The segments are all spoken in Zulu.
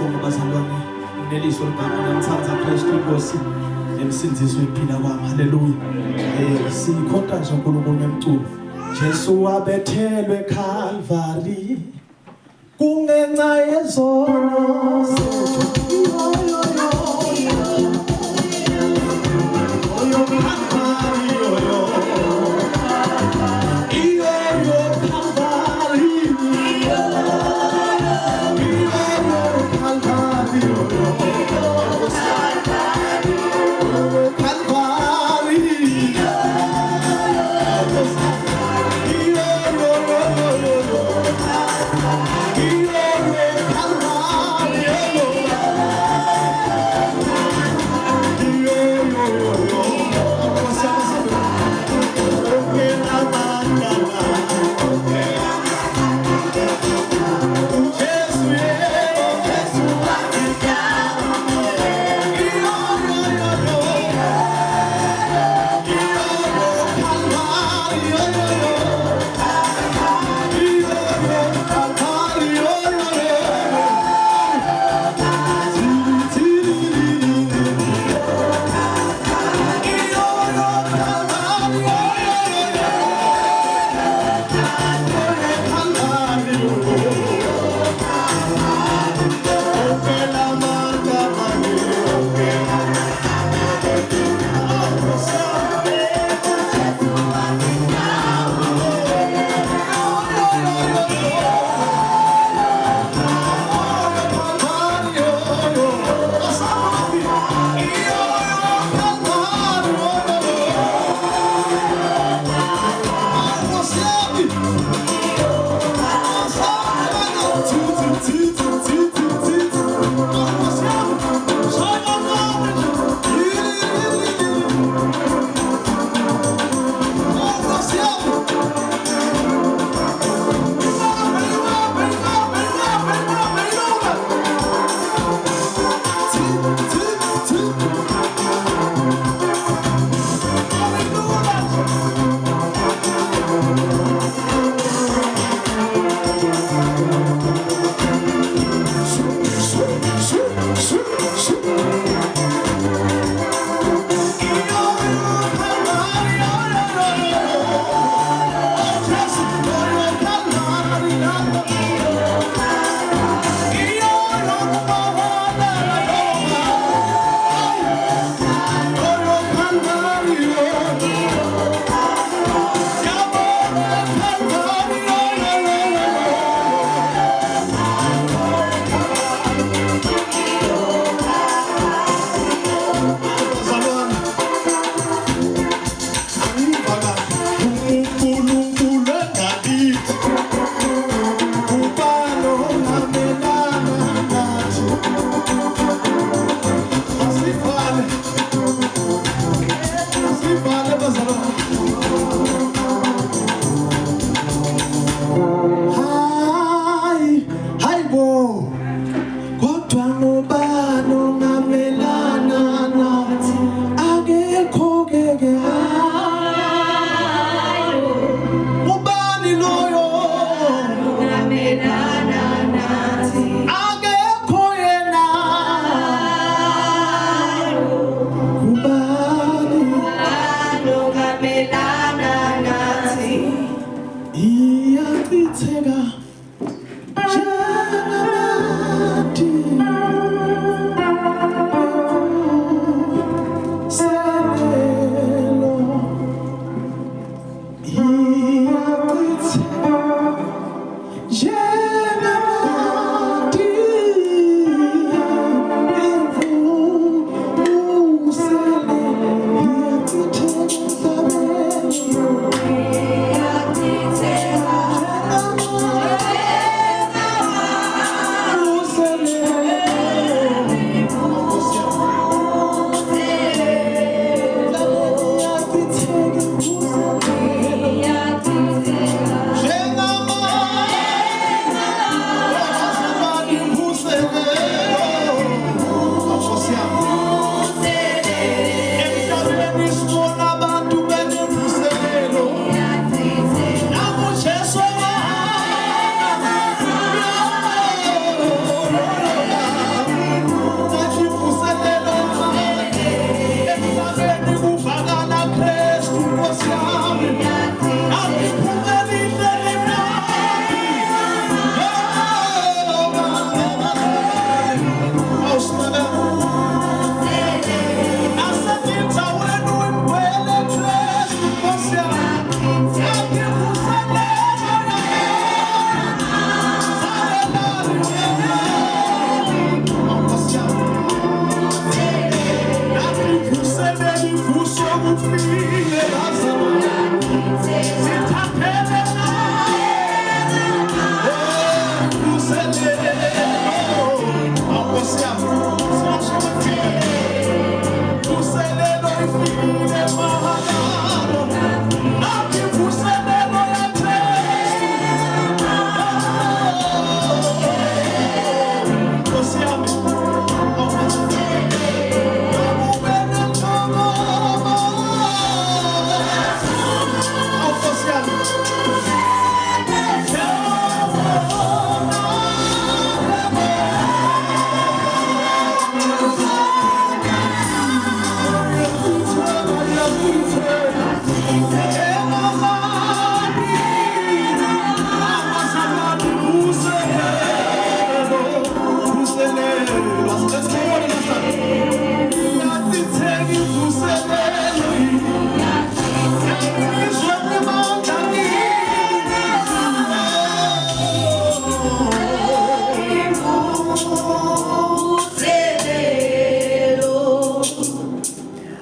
sibonga bazalwane nelizwi ligama namthatha Kristu Nkosi emsindiso ephila kwami. Haleluya. Sikhonta nje uNkulunkulu ngemculo. Jesu wabethelwe Calvary kungenxa yezono zethu.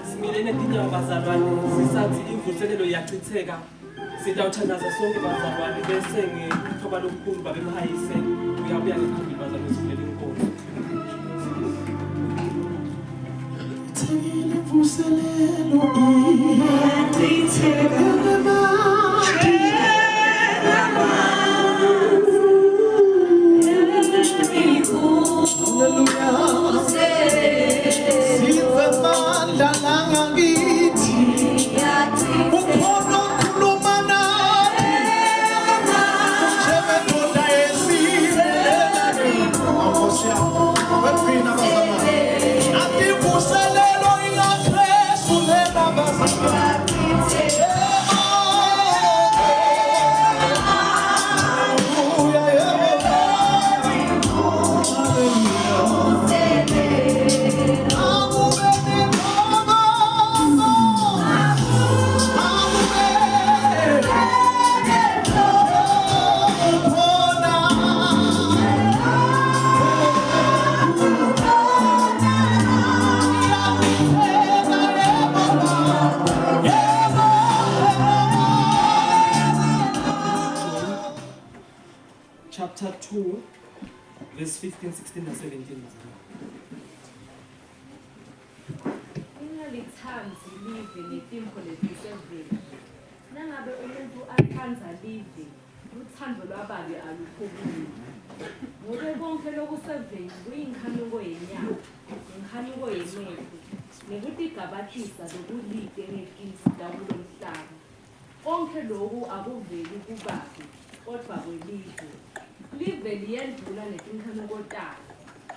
Similene dinyawo bazalwane sisathi imvuselelo iyachitheka sitawuthandaza sonke bazalwane bese ngethoba lokukhulu babemhayise uyabuya ngephambili bazalwane sivulela inkonzo. Thekile imvuselelo iyachitheka Chapter 2, verse 15, 16, and 17. Ingalithanzi live netimpo letiseveni. Nangabe umuntu athanza live, uthando lwababi alukho kuye. Ngobe konke lokuseveni kuyinkanuko yenyama, inkanuko yemehlo, nekutigabathisa lokulide ngetinsiza kulo mhlaba. Konke lokhu akuveli kubabi, kodwa kwelive. Live liyendlula netinkanuko tayo.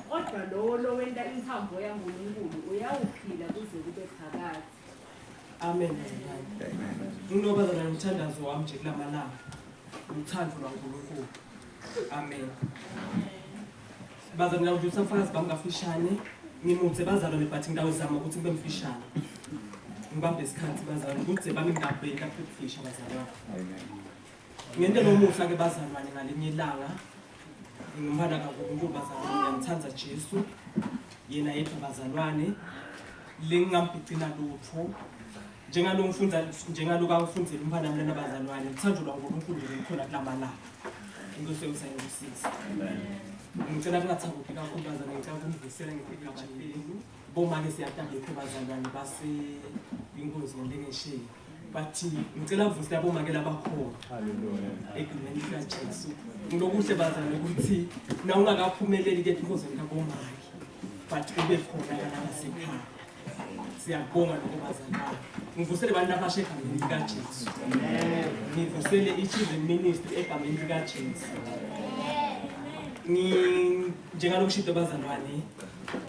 Kodwa lowo lowenta inthambo yaNkulunkulu uyawuphila kuze kube phakade. Amen. Ngilobazalwane umthandazo wami nje kulamalanga. Uthando lwaNkulunkulu. Amen. Bazalwane ngidlulisa umfakazi bami ngafishane. Ngimuthe bazalwane but ngidawuzama ukuthi ngibe mfishane. Ngibambe isikhathi bazalwane ukuthi bami ngingabheka ukufisha bazalwane. Amen. Ngento nomuhla ke bazalwane ngalenye ilanga. Ngimphanda kakhulu bazalwane ngiyamthanda Jesu. Yena yedwa bazalwane. Lengingambhicina lutho. Njengalo kafundzela umphana wami lana bazalwane. Uthando lwaNkulunkulu likhona kulamalanga. Inkosi usayosisa. Ngicela kungathabuki kakhulu bazalwane ngicela ukumvusela ngifike kabaleni. Boma ke siyatanda ikho bazalwane base inkonzo ngengesheya. Bathi ngicela uvusela boma ke labakhona. Hallelujah. Egumeni likaJesu. Ngilokuhle bazalwane ukuthi na ungakaphumeleli ke inkonzo likabomaki. But ube khona la ngasekhaya. Siyabonga lokubazalwane. Ngivusele abantu abasha egameni likaJesu. Ngivusele i-children ministry egameni likaJesu. Njengalokushido bazalwane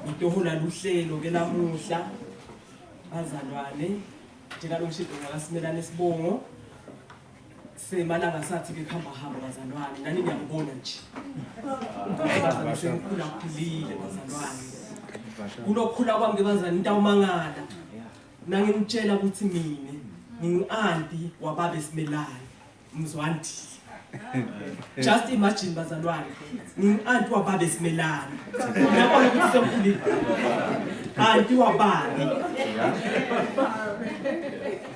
ngitohola luhlelo ke lamuhla bazalwane njengalokushido ngakasimelana isibongo semalanga sathi ke khamba hamba bazalwane nani ngiyabona nje bazalwane sengikhula khulile bazalwane kulokhula kwami bazalwane into awumangala nangimtshela ukuthi mina ngingi-anti wababa esimelane mzwandile. Just imagine bazalwane ngingi-anti wababa esimelane ngiyabona ukuthi sengikhulile anti wababa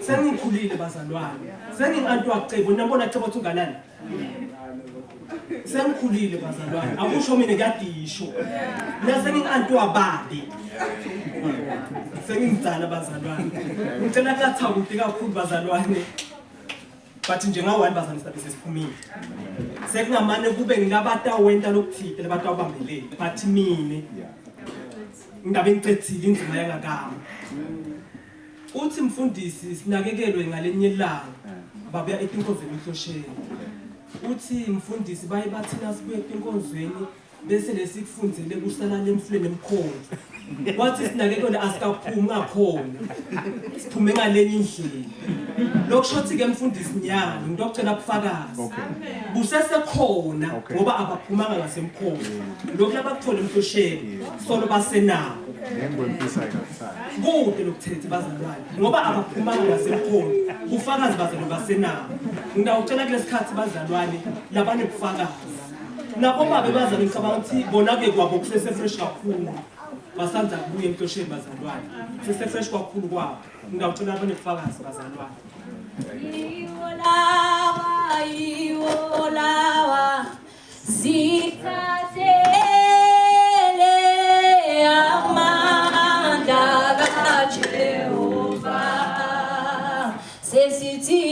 sengikhulile bazalwane sengingi-anti wacebo nabona cebo ukuthi unganani sengikhulile bazalwane akusho mina kuyadisho mina sengingi-anti wababi sengingizala bazalwane ngicela kuyathabuki kakhulu bazalwane but njenga-one bazalwane sabe sesiphumile sekungamane kube ngilabata wenta lokuthile labantu abambelele but mina ngingabe ngicethile inzima yangakama uthi mfundisi sinakekelwe ngalenye ilanga babuya etinkonzweni emhlosheni uthi mfundisi baye bathina sibuye etinkonzweni bese lesikufundzele kusalala emfuleni emkhonto wathi sinakekelwe asikaphumi ngakhona siphume ngalenye indlela lokushothi ke mfundisi nyana ngento okucela ubufakazi busesekhona ngoba abaphumanga ngasemkhonto lokho labakuthola emhlosheni solo basenawo kude lokuthethe bazalwane ngoba abaphumanga ngasemkhonto ufakazi bazalwane basenawo ngidawucela kulesikhathi bazalwane labane ubufakazi Nabo babe bazalwane ngicabanga ukuthi bona-ke kwabo kusesefresh kakhulu. Basanza kubuye emhlosheni bazalwane. Sesefresh kakhulu kwabo. Ngingawucela abanebufakazi bazalwane. Iwolawa zithathele amandla kaJehova sesithi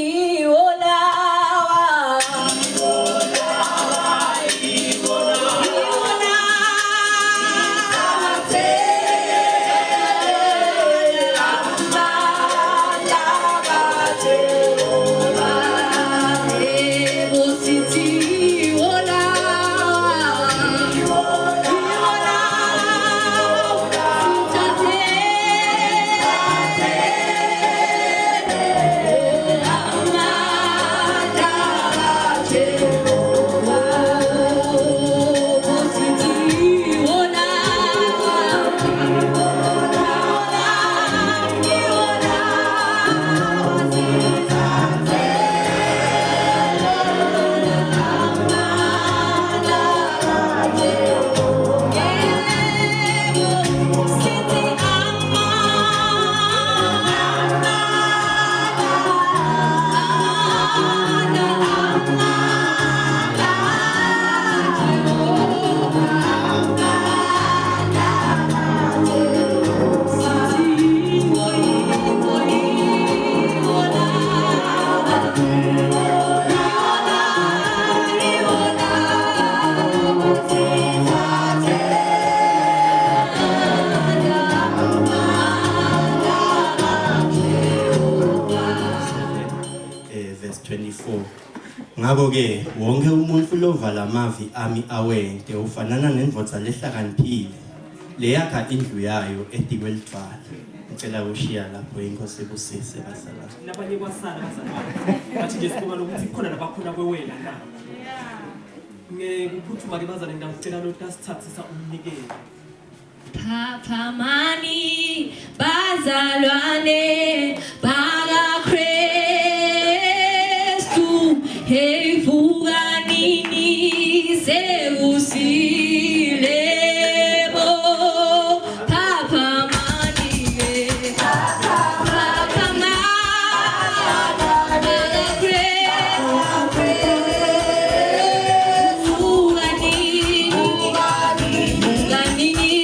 Ngakho-ke wonke umuntu lovala amavi ami awente ufanana nendvodza lehlakaniphile leyakha indlu yayo edikwe lidvala. Ngicela ukushiya lapho inkosi ebusise bazalwane. Nabanye kwasala bazalwane. Bathi nje sibona ukuthi kukhona nabakhona kwewela na. Ngekuphuthuma ke bazalwane ngicela lo tasithathisa umnikelo. Phamani bazalwane bakaKristu hey vuka nini sekusile bo phamani ke phamani bakaKristu vuka nini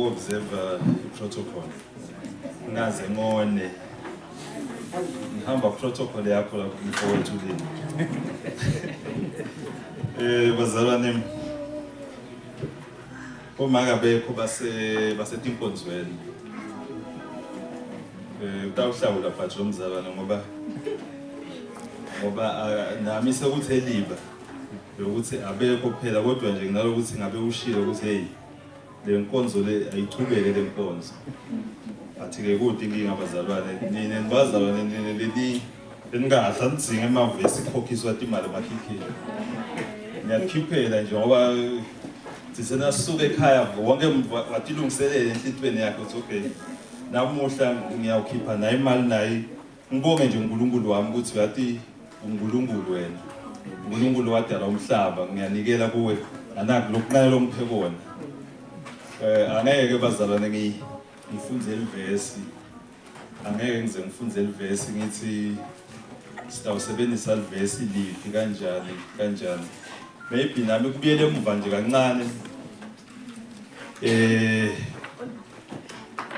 observe protocol. Ngaze ngone. Ngihamba protocol yakho lapho mfowethu lini. Bazalwane uma ngabekho basetinkonzweni. Utawuhlawula phathi lomzalwane ngoba nami sekuthi eliba ukuthi abekho phela kodwa nje nginalokuthi ngabe ushilo ukuthi hey le nkonzo le ayichubeke le nkonzo athi ke kude inkinga abazalwane nina nibazalwane nina leli eningahla nidzinga emavesi ikhokhiswa imali emakhikhiyo ngiyakhiphela nje ngoba sisena suke ekhaya wonke watilungiselele enhlitweni yakhe ukuthi okay namuhla ngiyawukhipha nayo imali nayi ngibonge nje uNkulunkulu wami ukuthi yathi uNkulunkulu wena uNkulunkulu wadala umhlaba ngiyanikela kuwe anaki lokuqala longiphe kona angeke bazalwane ngifunze elivesi angeke ngize ngifunze elivesi ngithi sitawusebenzisa livesi lithi kanjani maybe nami kubuyele emuva nje kancane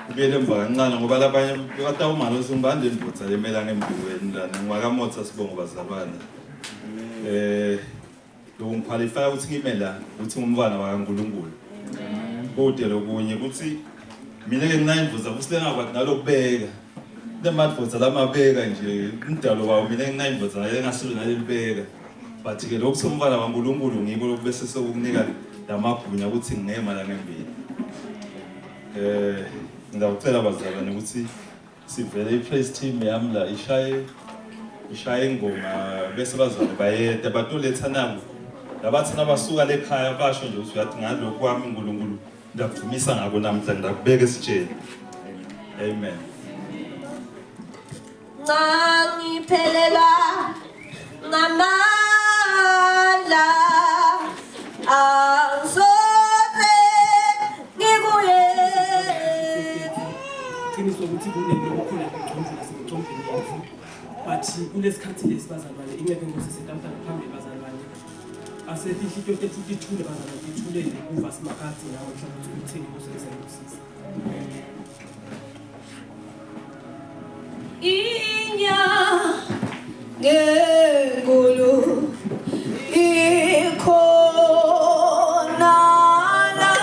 kubuyele emuva kancane ngoba labanye batawumalo simbande indvodza lemela ngembuweni lana ngwakamotsa sibongo bazalwane lo ngiqualify ukuthi ngime la ukuthi ngumntwana wakaNkulunkulu kodwa lokunye ukuthi mina ke nginayimvuza futhi lengakwazi nalokubeka lemadvodza lamabeka nje umdalo wawo mina nginayimvuza naye ngasilo nalibeka but ke lokho somfana kaNkulunkulu ngiko lokubese sokunika lamagunya ukuthi ngingema la ngempela ngizawucela abazalwane ukuthi sivele i-praise team yami la ishaye ingoma bese bazalwane bayede batoletha nabo labathana basuka lekhaya basho nje ukuthi uyathi ngalokho kwami uNkulunkulu ndakuvumisa ngako namhla ngidakubeka esitsheni amen ngiphelelwa ngamandla asoze ngikuye qiniso ukuthi kunento okukhula ngicondela sekucombeni yethu but kulesikhathi lesibazalwane ingeke ngosisetamtana phambili bazalwane asefihli into ethi ithule bazalwane ithulele kuva simakhathi nawe mhlawumbe ukuthi uthini kusenzela inya ngekulu ikhona la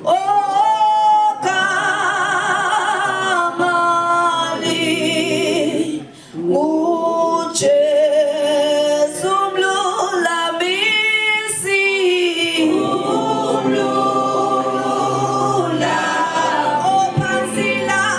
okamali uJesu mlulamisi umlula ophansilana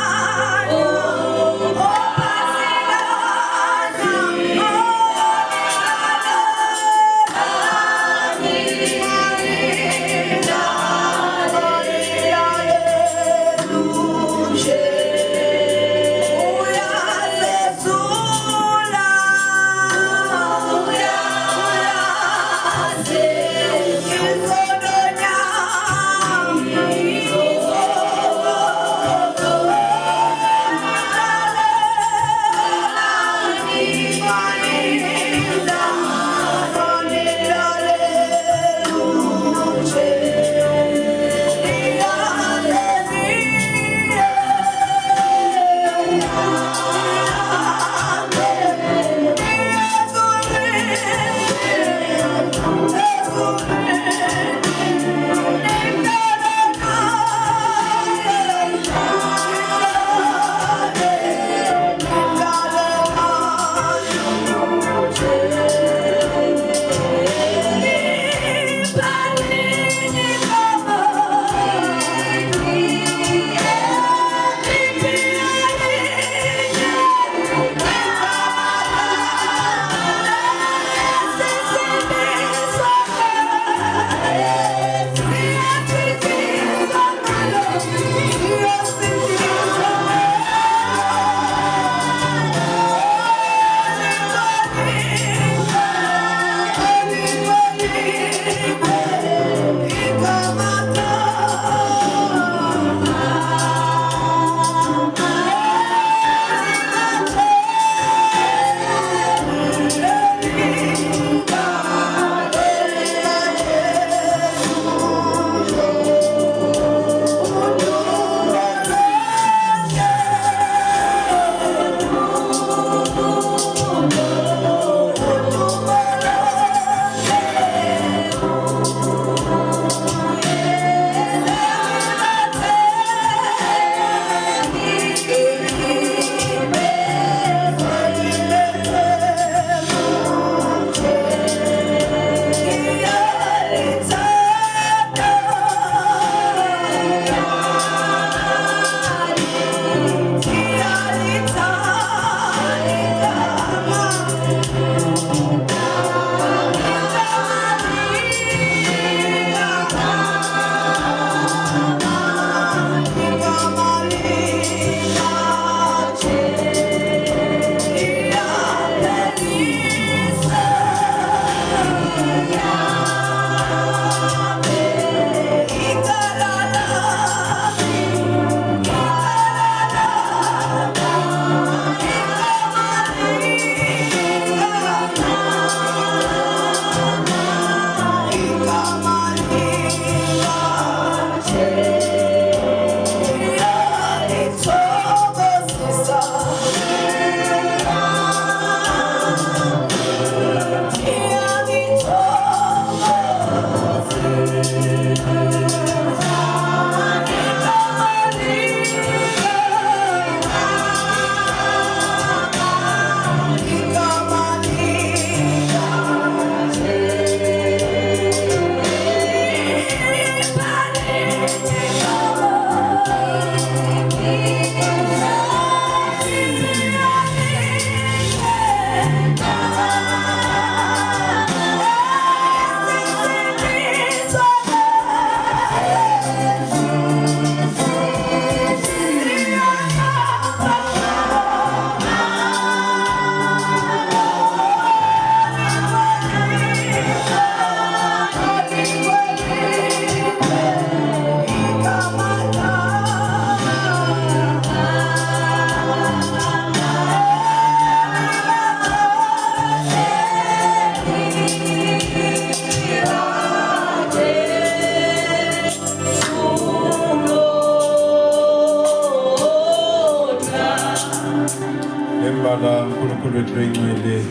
lwethu lwengcwele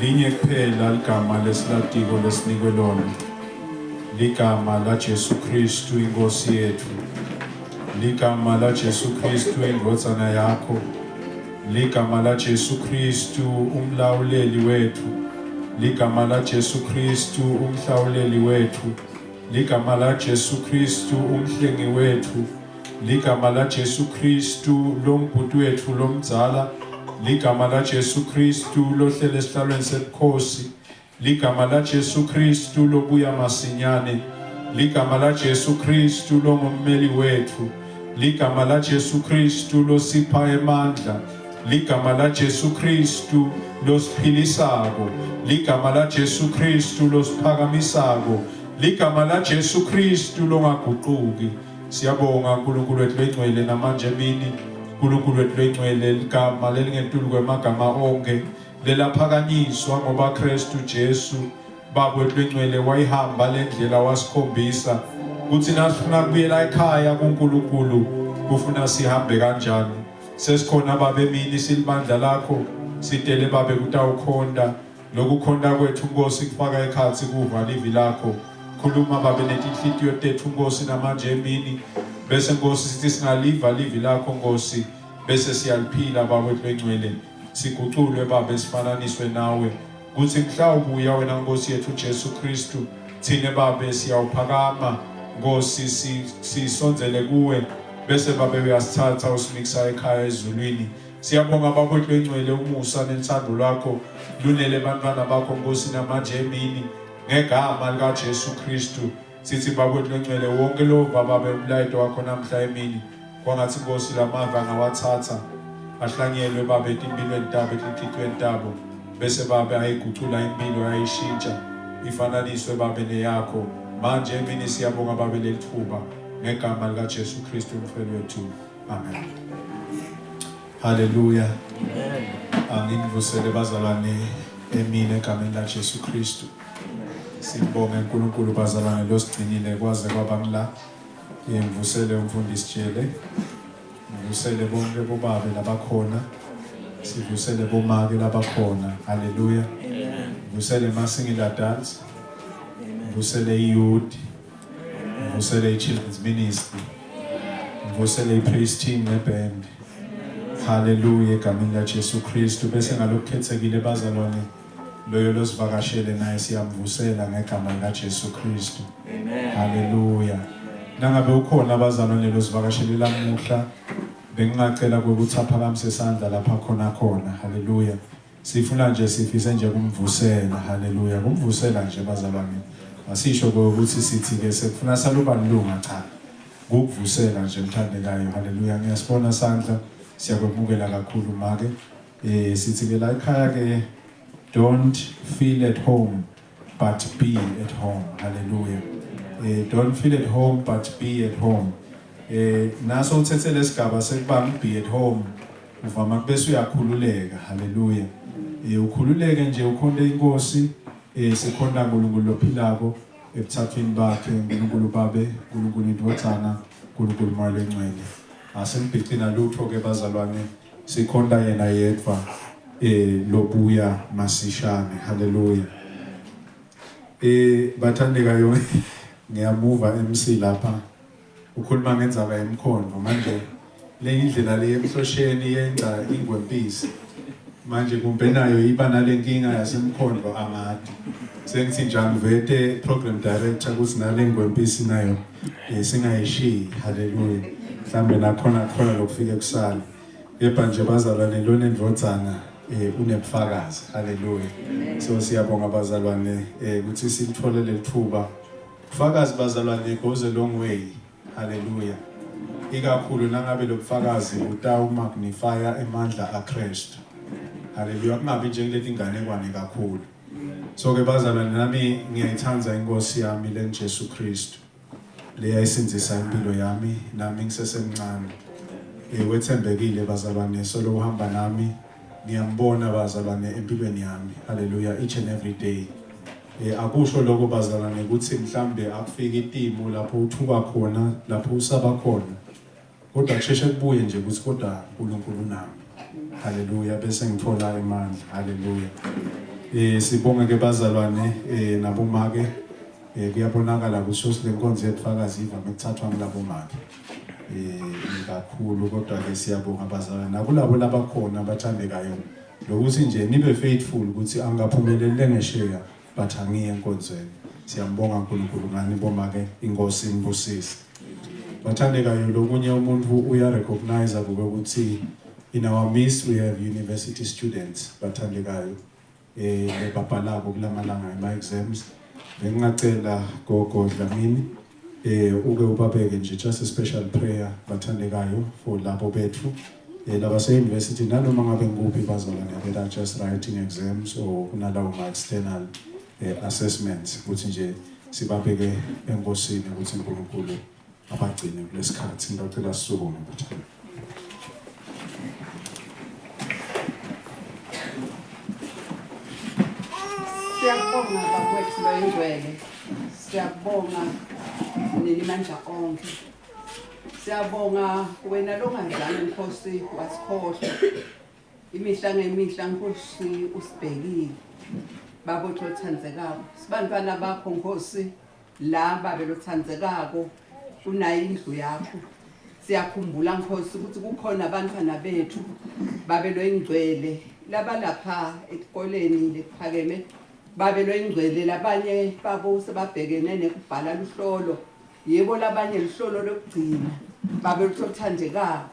linye kuphela ligama lesilatiko lesinikwe lona, ligama la Jesu Kristu inkosi yethu, ligama la Jesu Kristu indvodzana yakho, ligama la Jesu Kristu umlawuleli wethu, ligama la Jesu Kristu umhlawuleli wethu, ligama la Jesu Kristu umhlengi wethu, ligama la Jesu Kristu lombhuti wethu lomdzala, ligama la Jesu Kristu lohlele esihlalweni sebukhosi, ligama la Jesu Kristu lobuya masinyane, ligama la Jesu Kristu longummeli wethu, ligama la Jesu Kristu losipha emandla, ligama la Jesu Kristu losphilisako, ligama la Jesu Kristu losiphakamisako, ligama la Jesu Kristu longaguquki. Siyabonga uNkulunkulu wethu lengcwele namanje emini, uNkulunkulu wethu lengcwele ligama lelingentulu kwamagama onke lelaphakanyiswa ngoba Kristu Jesu baba wethu lengcwele wayihamba lendlela wasikhombisa ukuthi nasifuna kubuyela ekhaya kuNkulunkulu kufuna sihambe kanjani. Sesikhona baba emini silibandla lakho sitele babe kutawukhonda lokukhonda kwethu Nkosi kufaka ekhathi kuva livi lakho. Khuluma babe netinhlitiyo tethu Nkosi namanje emini, bese Nkosi sithi singaliva livi lakho Nkosi, bese siyaliphila baba wethu lengcwele, siguculwe babe sifananiswe nawe, kuthi mhlawumbe wena Nkosi yethu Jesu Kristu thine babe siyawuphakama Nkosi sisonzele kuwe, bese babe uyasithatha usinikisa ekhaya ezulwini. Siyabonga baba wethu lengcwele umusa nethando lwakho lunele bantwana bakho Nkosi namanje emini ngegama lika Jesu Kristu. Sithi baba wethu lengcwele wonke lo baba bemlayito wakho namhla emini kwangathi Nkosi lamava ngawathatha ahlanyelwe baba etimpilweni tabo etinhlitweni tabo, bese baba ayigucula impilo ayishintsha ifananiswe baba neyakho. Manje emini siyabonga baba lelithuba ngegama lika Jesu Kristu umfelo wethu. Amen. Hallelujah. Angivusele bazalwane emini egameni la Jesu Kristu. Sibonge uNkulunkulu bazalwane losigcinile kwaze kwaba ngila. Ngivusele umfundisi Jele. Ngivusele bonke bobabe labakhona. Sivusele bomake labakhona. Hallelujah. Ngivusele masingil adults. Ngivusele youth. Ngivusele children's ministry. Ngivusele praise team neband. Hallelujah egameni la Jesu Kristu. Bese ngalokukhethekile bazalwane loyo losivakashele naye siyamvusela ngegama lika Jesu Kristu. Amen. Hallelujah. Nangabe ukhona abazalwane losivakashele lamuhla, bengingacela ukuthi aphakamise isandla lapha khona. Hallelujah. Sifuna nje sifise nje kumvusela. Hallelujah. Kumvusela nje bazalwane. Asisho ukuthi sithi ke sekufuna saluba nilunga cha. Ukuvusela nje mthandekayo. Hallelujah. Ngiyasibona sandla. Siyakwamukela kakhulu make. Sithi ke la ekhaya ke don't feel at home but be at home. Hallelujah. Don't feel at home but be at home. Naso uthethe lesigaba sekubanga be at home uvama bese uyakhululeka. Hallelujah. Ukhululeke nje ukhonde inkosi, sikhonda uNkulunkulu lophilako ebuthathweni bakhe, uNkulunkulu babe, uNkulunkulu indvodzana, uNkulunkulu moya lengcwele. Asembicina lutho ke bazalwane, sikhonda yena yedwa lobuya masishane. Hallelujah. Bathandekayo ngiyamuva MC lapha ukhuluma ngendzaba yemkhonvo. Manje le indlela le emhlosheni yenza ingwempisi, manje kumbe nayo iba nalenkinga yasemkhonvo amade. Sengithi njani vete program director ukuthi nale ngwempisi nayo singayishiyi. Hallelujah. Mhlambe nakhona lokufika kusala, kepha nje bazalwane lona indvodzana unebufakazi. Hallelujah. So siyabonga bazalwane ukuthi silithole lethuba. Ufakazi bazalwane goes a long way. Hallelujah. Ikakhulu nangabe lobufakazi utawumagnifya emandla aKristu. Hallelujah. Kungabi nje kuleti inganekwane kakhulu. So ke bazalwane nami ngiyayithanda inkosi yami leNjesu Kristu, leyayisinzisa impilo yami nami ngisesemncane. Wethembekile bazalwane, so lo uhamba nami ngiyambona bazalwane empilweni yami. Hallelujah. Each and every day. Akusho lokho bazalwane ukuthi mhlambe akufika itimo lapho uthuka khona, lapho usaba khona, kodwa kusheshe kubuye nje ukuthi kodwa uNkulunkulu nami. haleluya, bese ngithola imandla, haleluya. Sibonge ke bazalwane nabomake, kuyabonakala ukuthi silenkonzo yetfakazi ivame ukuthathwa ngilabomake. Kakhulu kodwa ke siyabonga bazalwane nakulabo labakhona abathandekayo lokuthi nje nibe faithful ukuthi angaphumeleli ngesheya but angiye enkonzweni. Siyambonga uNkulunkulu ngani bomake inkosi imbusisi. Bathandekayo lokunye umuntu uyarecognize ukuthi in our midst we have university students bathandekayo lebabhalako kulamalanga ema exams. Bengicela gogo Dlamini uke ubabeke nje just a special prayer bathandekayo for labo bethu laba se university nanoma ngabe nguphi bazalwane that just writing exams or kunalawo ma external assessments ukuthi nje sibabeke enkosini ukuthi uNkulunkulu abagcine kulesikhathi. Ngicela sisukume bathanda. Siyabonga bakwethu loyingcwele, siyabonga nelimandla onke, siyabonga wena longazange Nkosi wasikhohlwa imihla ngemihla Nkosi usibhekile babotho othandzekako sibantwana bakho Nkosi laba belothandzekako unayo indlu yakho. Siyakhumbula Nkosi ukuthi kukhona abantwana bethu babelo ingcwele laba lapha esikoleni lephakeme babelo ingcwele labanye babo sebabhekene nekubhala luhlolo yebo labanye luhlolo lokugcina babelothandekako.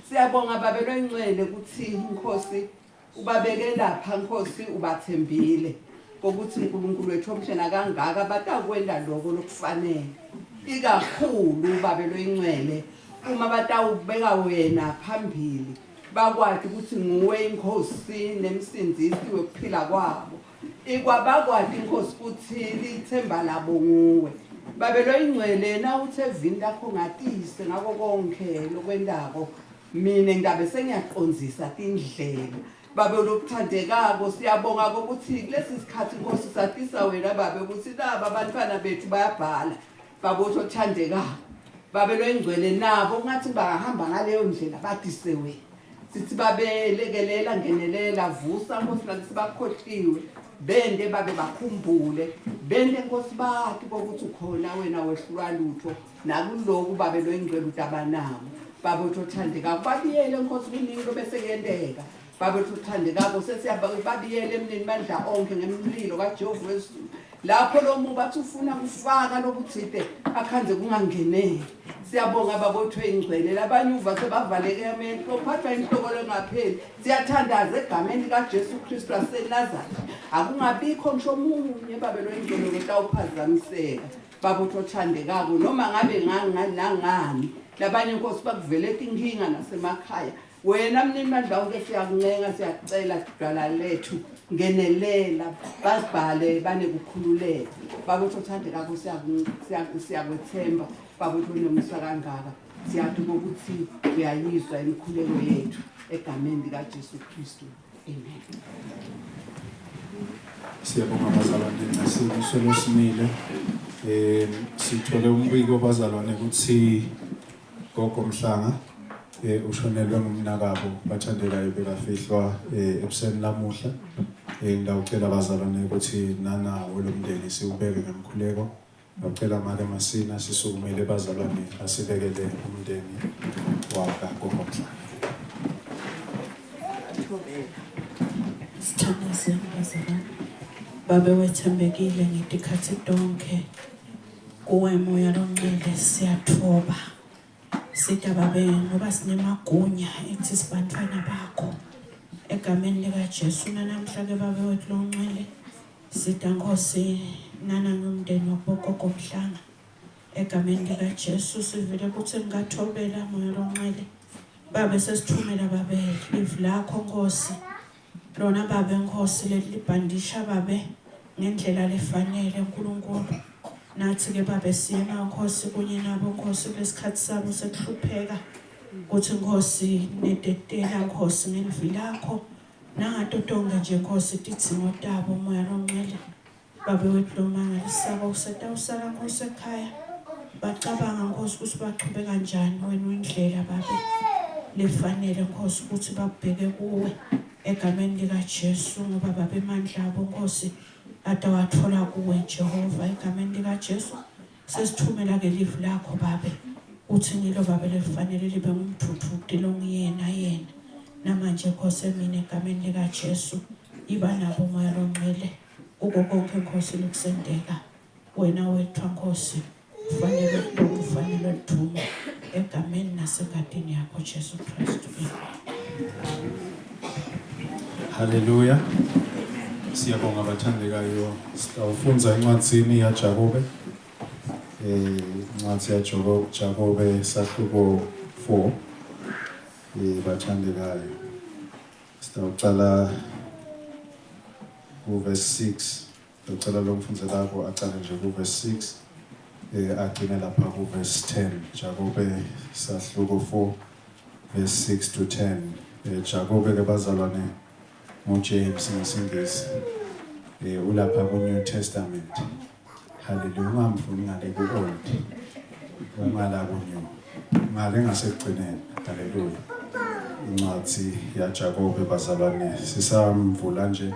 Siyabonga babelo ingcwele ukuthi Nkosi ubabeke lapha Nkosi ubathembile ukuthi uNkulunkulu wethu omhlena kangaka batakwenda lokho lokufanele ikakhulu babelo ingcwele uma batawubeka wena phambili bakwazi ukuthi nguwe inkosi nemsindisi wokuphila kwabo ikwabakwadi Nkosi ukuthi lithemba labo nguwe babelo ingcwele na uthe vini lakho ngatise ngako konke lokwendako mina ngingabe sengiyaqonzisa indlela babelo ukuthandekako. Siyabonga ukuthi kulesi sikhathi Nkosi sathisa wena babe ukuthi laba abantwana bethu bayabhala babotho othandekako babelo ingcwele nabo kungathi bangahamba ngaleyo ndlela badise wena sithi babelekelela ngenelela vusa Nkosi nathi sibakhohliwe bende babe bakhumbule bende Nkosi bathi ukuthi ukhona wena wehlulwa lutho nakuloku babelo ingcwele utabanabo babotho othandekako babiyele Nkosi kuningi bese kuyendeka babotho othandekako sesiyababiyele emnini mandla onke ngemlilo kaJehova wesizulu lapho lo muntu bathi ufuna kufaka lokuthide akhanze kungangeneki. Siyabonga babothwe ingcwele labanye uva sebavaleke amehlo phathwa inhloko lengapheli. Siyathandaza egameni kaJesu Kristu waseNazaretha akungabikho ngisho omunye babelo ingcwele lotawuphazamiseka babotho othandekako noma ngabe ngani labanye Nkosi bakuveleka inkinga nasemakhaya wena mnini mandla onke siyakuncenga siyacela dwala lethu ngenelela basibhale bane kukhululeka babotho othandekako siyakwethemba babotho nomusa kangaka siyathi ukuthi uyayizwa imikhuleko yethu egameni likaJesu Kristu, amen. Siyabonga bazalwane sisolo simile sithole umbiko bazalwane ukuthi gogo Mhlanga ushonelwe ngumnakabo bathandekayo bekafihlwa ebuseni lamuhla. Ngiyacela bazalwane ukuthi nanawo lo mndeni siubeke ngemkhuleko. Ngicela make Masina sisukumele bazalwane asibekele umndeni waka gogo Mhlanga. Sithandazeni bazalwane babe wethembekile ngedikhathi donke kuwe moya longcwele siyathoba sithi babe ngoba sinemagunya ethi sibantwana bakho egameni likaJesu namhla ke babe wethu longcwele sithi Nkosi nana nomndeni wagogo Mhlanga egameni likaJesu sivile ukuthi ngingathobela moya longcwele babe sesithumela babe live lakho Nkosi lona babe Nkosi lelibhandisha babe ngendlela lefanele uNkulunkulu nathi ke babe siyena Nkosi kunye nabo Nkosi lesikhathi sabo sekuhlupheka ukuthi Nkosi nededela Nkosi ngelivili lakho nangatonke nje Nkosi tidzingo tabo umoya longcwele babe wethu lomangalisaba usetawusala Nkosi ekhaya bacabanga Nkosi ukuthi baqhubeka kanjani wena indlela babe lifanele Nkosi ukuthi babheke kuwe egameni lika Jesu ngoba babemandla abo Nkosi ade wathola kuwe Jehova egameni lika Jesu sesithumela ke live lakho babe uthi ngilo babe lifanele libe ngumthuthuti longiyena yena namanje Nkosi emini egameni lika Jesu iba nabo umoya longcwele uko konke Nkosi lokusendeka wena wethu Nkosi ufanele ukubonga ufanele ukuthuma egameni nasegadini yakho Jesu Kristu. Haleluya. Siyabonga abathandekayo. Sitawufunza incwadi yaJakobe. Incwadi yaJakobe sahluko 4. Bathandekayo. Sitawuqala verse 6. Sitawuqala lo mfundisi lapho aqale nje verse 6. Agcine lapha verse 10. Jakobe sahluko 4 verse 6 to 10. Jakobe ke bazalwane ngoJames ngesingisi. Ulapha ku-New Testament. Hallelujah. Ungamfuni ngale ku-Old. Ungala ku-New. Ngale ngasekugcineni. Hallelujah. Incwadi yaJakobe bazalwane sisamvula nje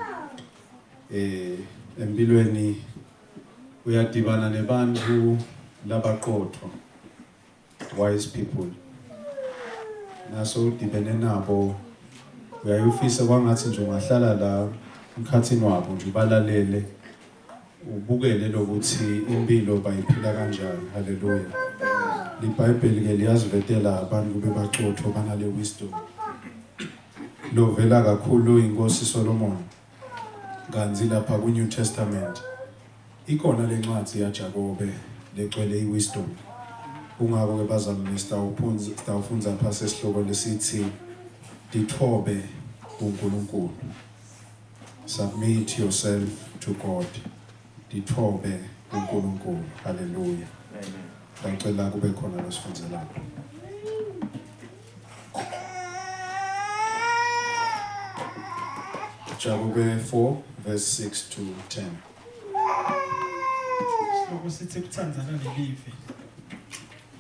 empilweni uyadibana nebantu labaqotho, wise people. Naso udibene nabo uyayufisa kwangathi nje ungahlala la emkhathini wabo nje ubalalele ubukele lokuthi impilo bayiphila kanjani. Haleluya. LiBhayibheli ke liyazivetela abantu bebaqotho banale wisdom. Lo vela kakhulu inkosi Solomon. Kanzi lapha ku-New Testament ikhona lencwadi yaJakobe legcwele iwisdom. Kungako ke bazalwane sitawufunza phasi esihloko lesithi dithobe kuNkulunkulu. Submit yourself to God. Dithobe kuNkulunkulu. Hallelujah. Amen. Ngicela kube khona losifundzelayo. Jakobe 4 verse 6 to 10. Sithi kuthandzana nelive.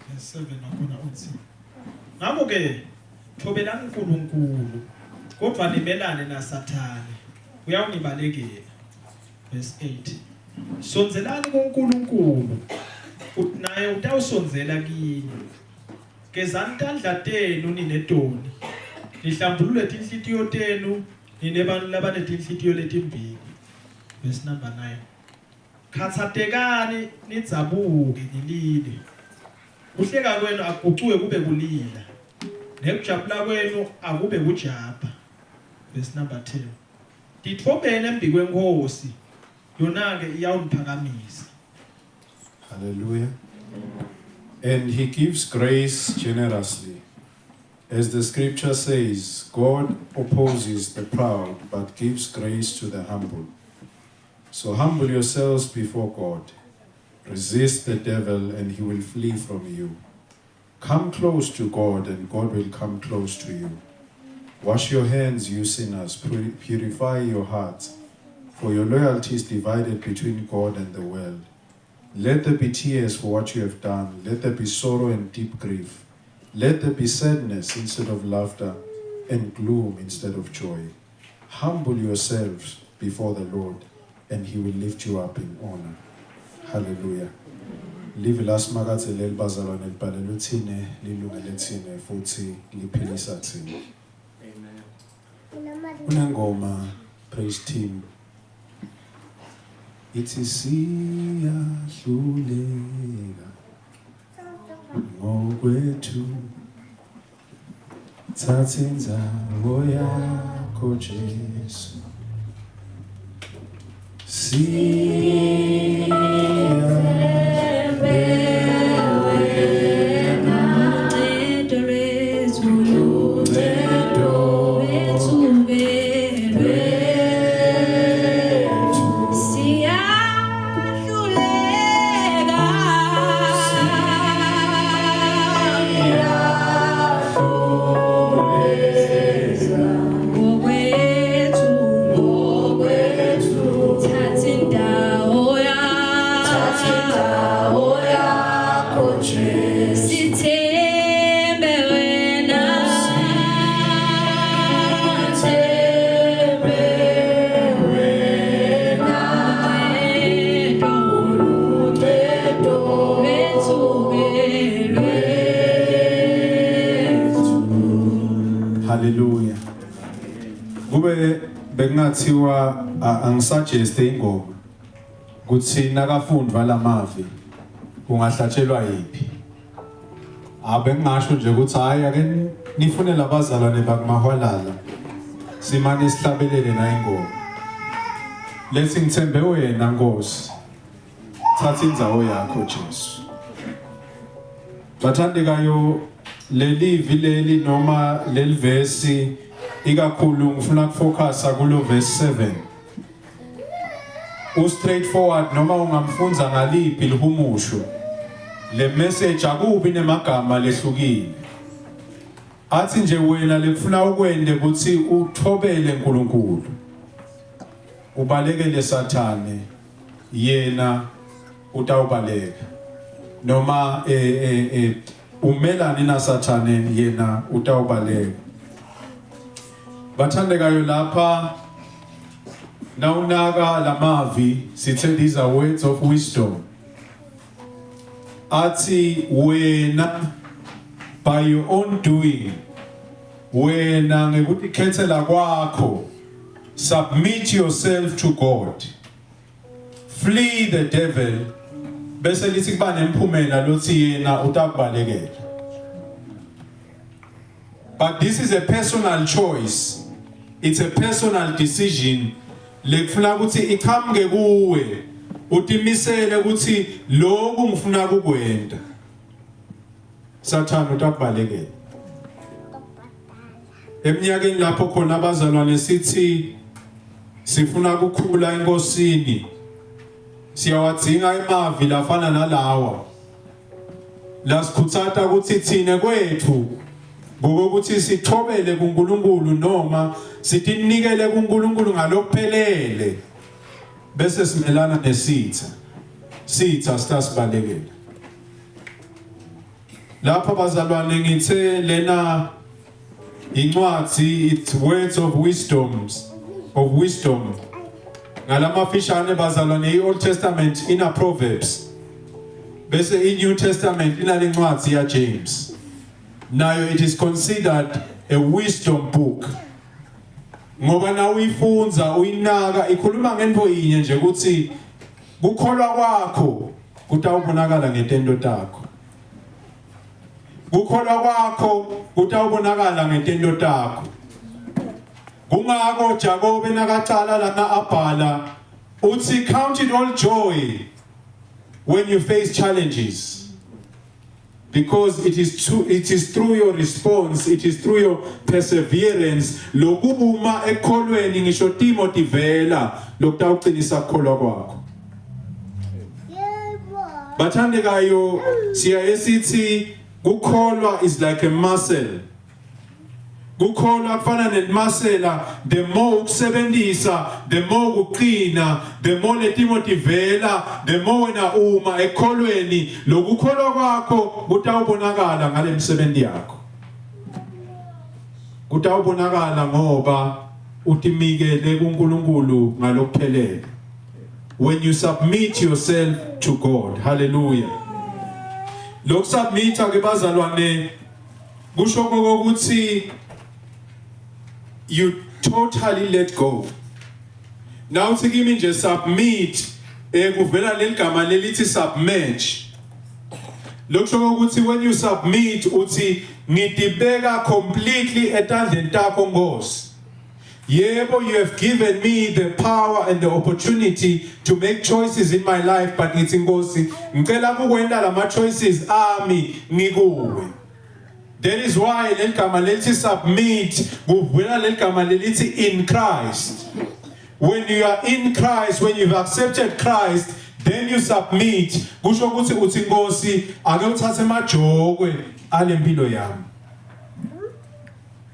Verse 7 nakhona uthi. Ngakho ke thobelani uNkulunkulu kodwa nimelane naSathane uyawunibalekela. Verse 8. Sonzelani kuNkulunkulu naye utawusonzela kini. Gezani tandla tenu ninedoni. Nihlambulule tinhlitiyo tenu ninebantu labanetinhlitiyo letimbili. Verse number 9. Khathatekani nidzabuke nilile. Kuhleka kwenu akucuke kube kulila. Nekujabula kwenu akube kujabha. Verse number 10. Ditfobene embi kwenkosi yona ke iyawuniphakamisa. Hallelujah. And he gives grace generously. As the scripture says, God opposes the proud but gives grace to the humble. So humble yourselves before God. Resist the devil and he will flee from you. Come close to God and God will come close to you. Wash your hands, you sinners. Purify your hearts. For your loyalty is divided between God and the world. Let there be tears for what you have done. Let there be sorrow and deep grief. Let there be sadness instead of laughter and gloom instead of joy. Humble yourselves before the Lord and he will lift you up in honor. Hallelujah. Live last magaze leli bazalwane libhalele uthine lilungele thine futhi liphilisa thina. Amen. Unengoma praise team. Ithi siyahluleka ngokwethu thatha indawo yakho Jesu. Touching down. bekungathiwa angisuggest ingoma kuthi nakafundwa lamavi ungahlatshelwa yipi. Abengasho nje ukuthi hayi ake nifune labazalwane bakumahwalala simane sihlabelele na ingoma. Lethi ngithembe wena Nkosi. Thatha indzawo yakho Jesu. Bathandekayo lelivi leli noma leli verse ikakhulu ngifuna ukufocusa kulo verse 7. Straightforward noma ungamfunza ngaliphi lihumusho. Le message akubi nemagama lehlukile. Athi nje wena lekufuna ukwende ukuthi uthobele uNkulunkulu. Ubalekele Sathane yena utawubaleka. Noma umelane na Sathane yena utawubaleka. Bathandekayo lapha nawunaka lamavi sithe these are words of wisdom. Athi wena by your own doing wena ngekuzikhethela kwakho submit yourself to God. Flee the devil. Bese lithi kuba nemphumela lothi yena utakubalekela. But this is a personal choice. It's a personal decision. Lekufuna ukuthi iqhamuke kuwe utimisele ukuthi lokhu ngifuna ukukwenda. Sathane utakubalekela. Eminyakeni lapho khona abazalwane sithi sifuna ukukhula enkosini. Siyawadzinga emavi lafana nalawa. Lasikhuthaza ukuthi thina kwethu ngokuthi sithobele kuNkulunkulu noma sitinikele kuNkulunkulu ngalokuphelele bese simelana nesitha sitasibalekela. Lapha bazalwane ngithe lena incwadi it's words of wisdom ngalamafishane bazalwane iOld Testament ina Proverbs bese iNew Testament ina lencwadi ya James. Now it is considered a wisdom book. Ngoba na uyifunza uyinaka ikhuluma ngento yinye nje ukuthi kukholwa kwakho kutawubonakala ngetendo takho. Kukholwa kwakho kutawubonakala ngetendo takho. Kungako Jacob nakacala lana abhala uthi count it all joy when you face challenges. Because it is through your response, it is through your perseverance lokubuma ekholweni ngisho Timothy vela lokutawuqinisa ukukholwa kwakho. Bathandekayo siyaye sithi kukholwa is like a muscle. Kukholwa kufana nemuscle, the more ukusebenzisa the more uqina, the more le Timothy vela the more wena uma ekholweni lokukholwa kwakho kutawubonakala ngale msebenzi yakho. Kutawubonakala ngoba utimikele kuNkulunkulu ngalokuphelele. When you submit yourself to God. Hallelujah. Lokusubmita ke bazalwane kusho ukuthi you totally let go. Now sikimi nje submit kuvela leligama lelithi submerge. Lokusho ukuthi when you submit uthi ngidibeka completely etandleni takho Nkosi. Yebo, you have given me the power and the opportunity to make choices in my life, but ngithi Nkosi ngicela kukwenda lama choices ami ngikuwe. That is why leligama lelithi submit kuvela leligama lelithi in Christ. When you are in Christ, when you've accepted Christ, then you submit. Kusho ukuthi uthi Nkosi ake uthathe majokwe alempilo yami.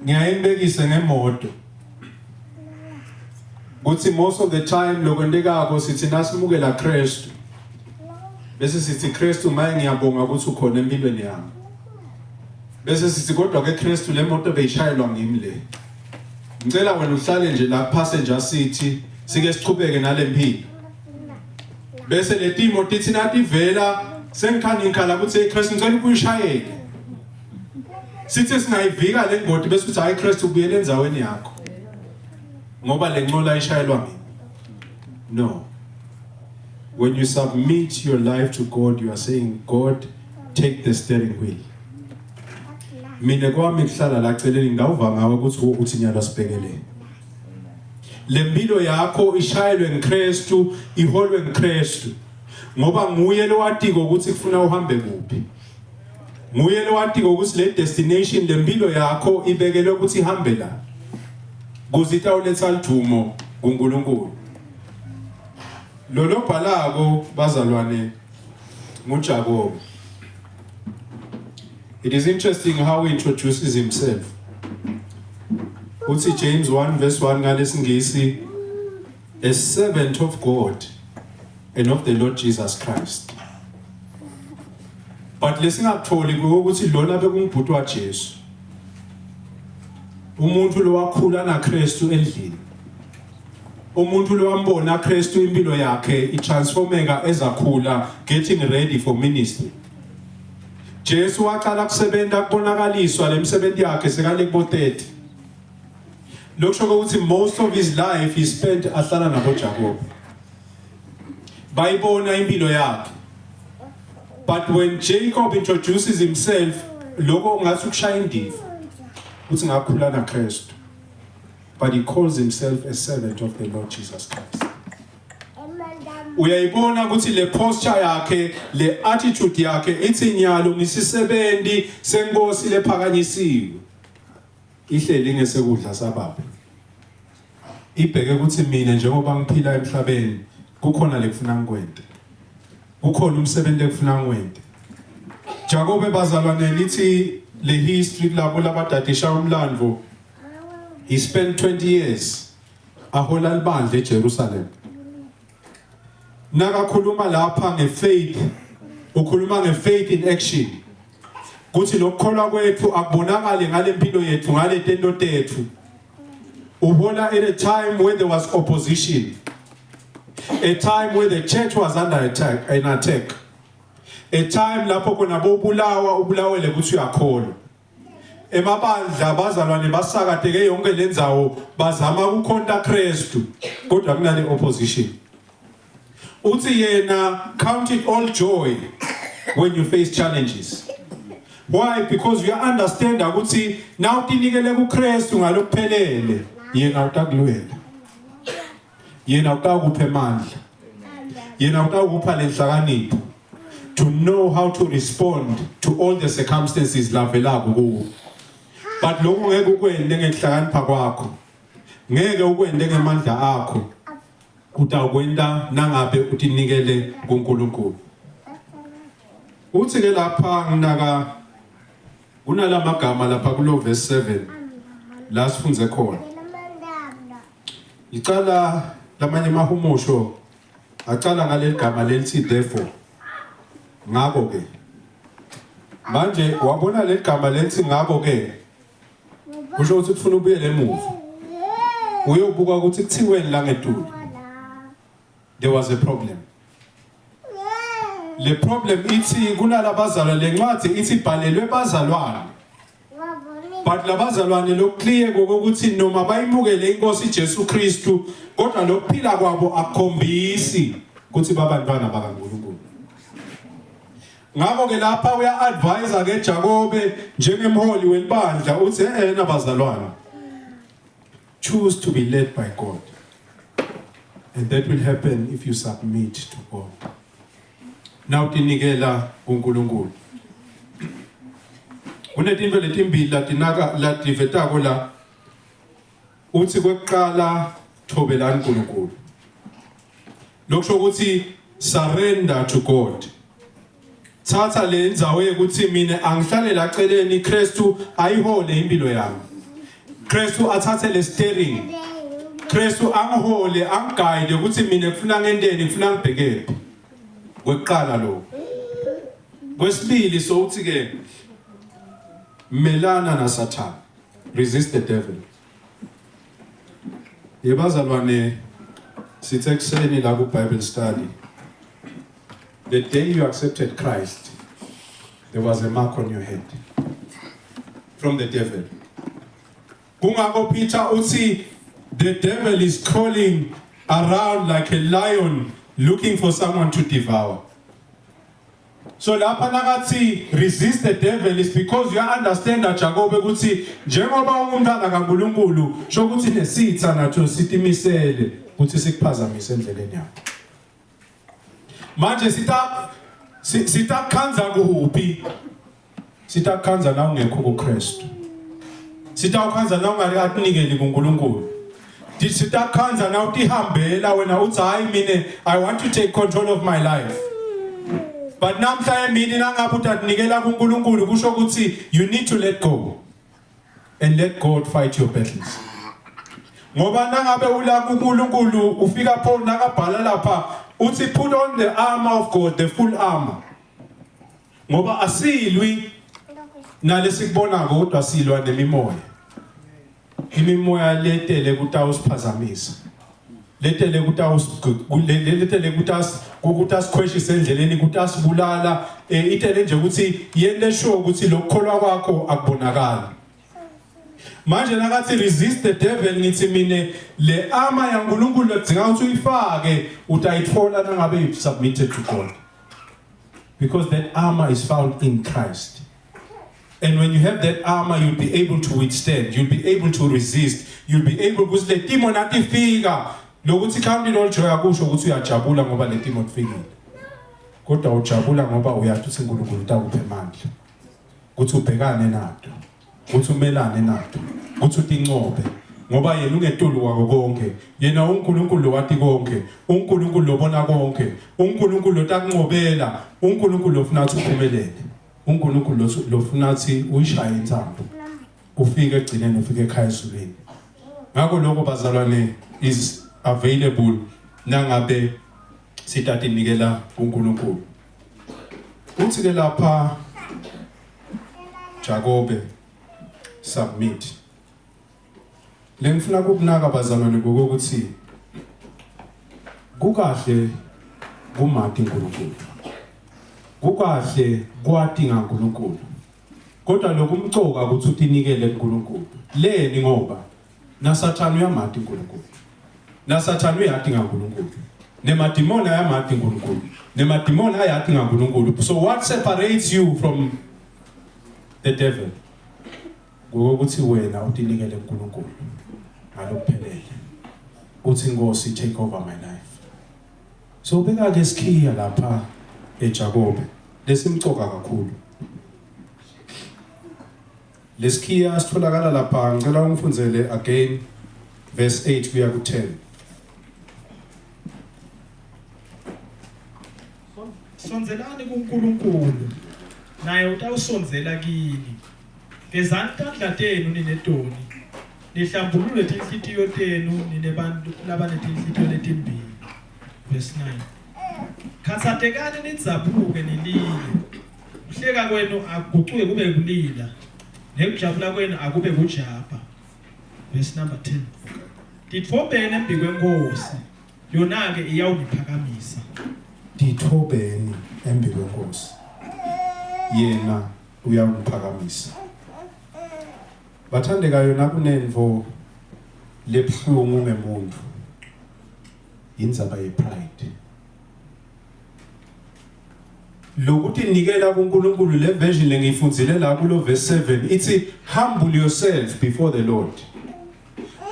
Ngiyayibekise ngemoto. Uthi most of the time lokwendekako sithi nasimukela Kristu. Bese sithi Kristu maye ngiyabonga ukuthi ukhona empilweni yami. Bese sithi kodwa ke Kristu le moto beyishayelwa ngimi le. Ngicela wena uhlale nje la passenger seat sike sichubeke nalempilo. Bese le Timothy thina nathi vela sengikhani ngikhala ukuthi Kristu ngicela ukuyishayela. Sithi singayivika le ngoti bese uthi hayi Kristu ubuyele endzaweni yakho. ngoba lenqola ishayelwa mina. No. When you submit your life to God, you are saying, God, take the steering wheel. Mina kwami kuhlala la celeni ngawuva ngawe ukuthi uthi nyalo sibhekele. Lempilo yakho ishayelwe ngeKristu, iholwe ngeKristu. Ngoba nguye lo watiko ukuthi kufuna uhambe kuphi. Nguye lo watiko ukuthi le destination lempilo yakho ibekelwe ukuthi ihambe la. Kuze itawuletha lithumo kuNkulunkulu. Lolo bhalako bazalwane nguJakobe. It is interesting how he introduces himself. Uthi James 1 verse 1 ngalesingisi, a servant of God and of the Lord Jesus Christ. But lesingatholi ukuthi lona bekumbhuti waJesu. Umuntu lo wakhula naKristu endlini. Umuntu lo wambona Kristu impilo yakhe itransformeka ezakhula, getting ready for ministry. Jesu waqala kusebenza kubonakaliswa lemsebenzi yakhe sekale kubo 30. Lokusho ukuthi most of his life he spent ahlala nabo Jacob. Bayibona impilo yakhe. But when Jacob introduces himself, lokho ngathi ukushaya indiva. Uthi ngakhula naKristu. But he calls himself a servant of the Lord Jesus Christ. Uyayibona ukuthi le posture yakhe, le attitude yakhe ithi nyalo ngisisebenzi senkosi lephakanyisiwe. Ihleli ngesekudla sababa. Ibheke ukuthi mina njengoba ngiphila emhlabeni kukhona lekufuna ngikwente. Kukhona umsebenzi lekufuna ngiwente. Jacob bazalwane lithi le history labo labadadisha umlandvo. He spent 20 years ahola libandla eJerusalem. Nakakhuluma lapha ngefaith, ukhuluma ngefaith in action. Kuthi lokukholwa kwethu akubonakale ngale mpilo yethu ngale tento tethu. Uhola at a time where there was opposition. A time where the church was under attack, an attack. A time lapho kona ubulawele kuthi uyakholwa. Emabandla bazalwane basakadeke yonke lendzawo bazama ukukhonta Kristu kodwa kunale opposition. Uthi yena count it all joy when you face challenges. Why? Because you understand ukuthi now tinikele kuKristu ngalokuphelele yena utakulwela. Yena utakupha amandla. Yena utakupha lenhlakanipho to know how to respond to all the circumstances lavelako kuwo. But lokho ngeke ukwende ngenhlakanipha kwakho. Ngeke ukwende ngemandla akho. Utakwenda nangabe utinikele kuNkulunkulu. Uthi ke lapha nginaka kunala magama lapha kulo verse 7 la sifunze khona. Icala lamanye mahumusho acala ngaleli gama lelithi therefore. Ngakho ke manje wabona leli gama lelithi ngakho ke kusho ukuthi kufuna ubuyele emuva. Uyobuka ukuthi kuthiweni la ngetulu. There was a problem. Le problem ithi kunalabazalwane lencwadi ithi ibhalelwe bazalwane. But labazalwane lokclear ngokuthi noma bayimukele inkosi Jesu Kristu kodwa lokuphila kwabo akhombisi ukuthi babantwana bakaNkulunkulu. Ngakho ke lapha uya advise ke Jacobe njengemholi welibandla uthi nabazalwane choose to be led by God. And that will happen if you submit to God. Now tinikela kuNkulunkulu. Kunetinto letimbili la divetako la uthi kweqala thobelani kuNkulunkulu. Lokusho ukuthi surrender to God. Thatha le ndzawo ukuthi mina angihlale la celeni Kristu ayihole impilo yami. Kristu athathe le steering. Kristu angihole angiguide ukuthi mina ngifuna ngendeni ngifuna ngibhekephi. Kweqala lo. Kwesibili so uthi ke melana na Satan. Resist the devil. Yebazalwane sithe kuseni la ku Bible study. The day you accepted Christ, there was a mark on your head from the devil. Kungako Peter uthi The devil is crawling around like a lion looking for someone to devour. So lapha nakathi resist the devil is because you understand that Jacob ukuthi njengoba ungumntana kaNkulunkulu sho ukuthi nesitha natho sitimisele ukuthi sikuphazamise endleleni yakho. Manje sitakhanza kuphi? Sitakhanza na ungekho kuKristu. Sitakhanza na ungalinikeli kuNkulunkulu. Sitakhanza na utihambela wena uthi hayi mina I want to take control of my life. But namhla emini nangabe utanikela kuNkulunkulu kusho ukuthi you need to let go and let God fight your battles. Ngoba nangabe ula kuNkulunkulu ufika pho nakabhala lapha uthi put on the armor of God, the full armor. Ngoba asilwi nalesikubonako kodwa silwa nemimoya. Imimoya letele kutawusiphazamisa. Letele kutasikhweshisa endleleni kutasibulala itele nje ukuthi yende sure ukuthi lokholwa kwakho akubonakala. Manje nakathi resist the devil ngithi mine le armor yaNkulunkulu ledzinga ukuthi uyifake utayithola nangabe you submitted to God. Because that armor is found in Christ. And when you have that armor, you'll be able to withstand. You'll be able to resist. You'll be able because le demon atifika. Lokuthi count it all joy akusho ukuthi uyajabula ngoba le demon ifikile. Kodwa ujabula ngoba uyathi uNkulunkulu utakuphe amandla. Ukuthi ubhekane nato. Ukuthi umelane nato. Ukuthi utincobe. Ngoba yena ungetulu kwako konke. Yena uNkulunkulu wathi konke. uNkulunkulu lobona konke. uNkulunkulu otakunqobela. uNkulunkulu ofuna ukuthi uphumelele. uNkulunkulu lofuna ukuthi uyishaye intsambo. Ufike egcineni ufike ekhaya ezulwini. Ngakho lokho bazalwane is available nangabe sithatha inikela kuNkulunkulu. Uthi ke lapha Jacob submit. Lengifuna ukunaka bazalwane ngokuthi kukahle kumathi uNkulunkulu. Kukahle kwadinga uNkulunkulu. Kodwa lokumcoka ukuthi utinikele kuNkulunkulu. Leni ngoba naSathane uyamathi uNkulunkulu. naSathane uyadinga uNkulunkulu. Nemadimoni ayamathi uNkulunkulu. Nemadimoni ayadinga uNkulunkulu. So what separates you from the devil? Ngokuthi wena utinikele kuNkulunkulu. Ngalokuphelele. Uthi Nkosi take over my life. So beka ke sikhiya lapha eJakobe. Lesimcoka kakhulu. Lesikhiya sitholakala lapha ngicela ungifundzele again verse 8 kuya ku10. Sonzelani kuNkulunkulu naye utawusonzela kini. Gezani tandla tenu ninetoni. Nihlambulule tinhlitiyo tenu ninebantu labanetinhlitiyo letimbili. Verse 9. Khathatekani nidzabuke nilile. Kuhleka kwenu akugucuke kube kulila. Nekujabula kwenu akube kujapa. Verse number 10. Tithobene embi kwenkosi. Yona ke iyawuniphakamisa. Tithobene embi kwenkosi. Yena uyawuniphakamisa. Bathandekayo nakunenvo lebhlungu ngemuntu. Indzaba yepride. Lokuthi nikela kuNkulunkulu le version lengiyifundzile la kulo verse 7 ithi humble yourself before the Lord.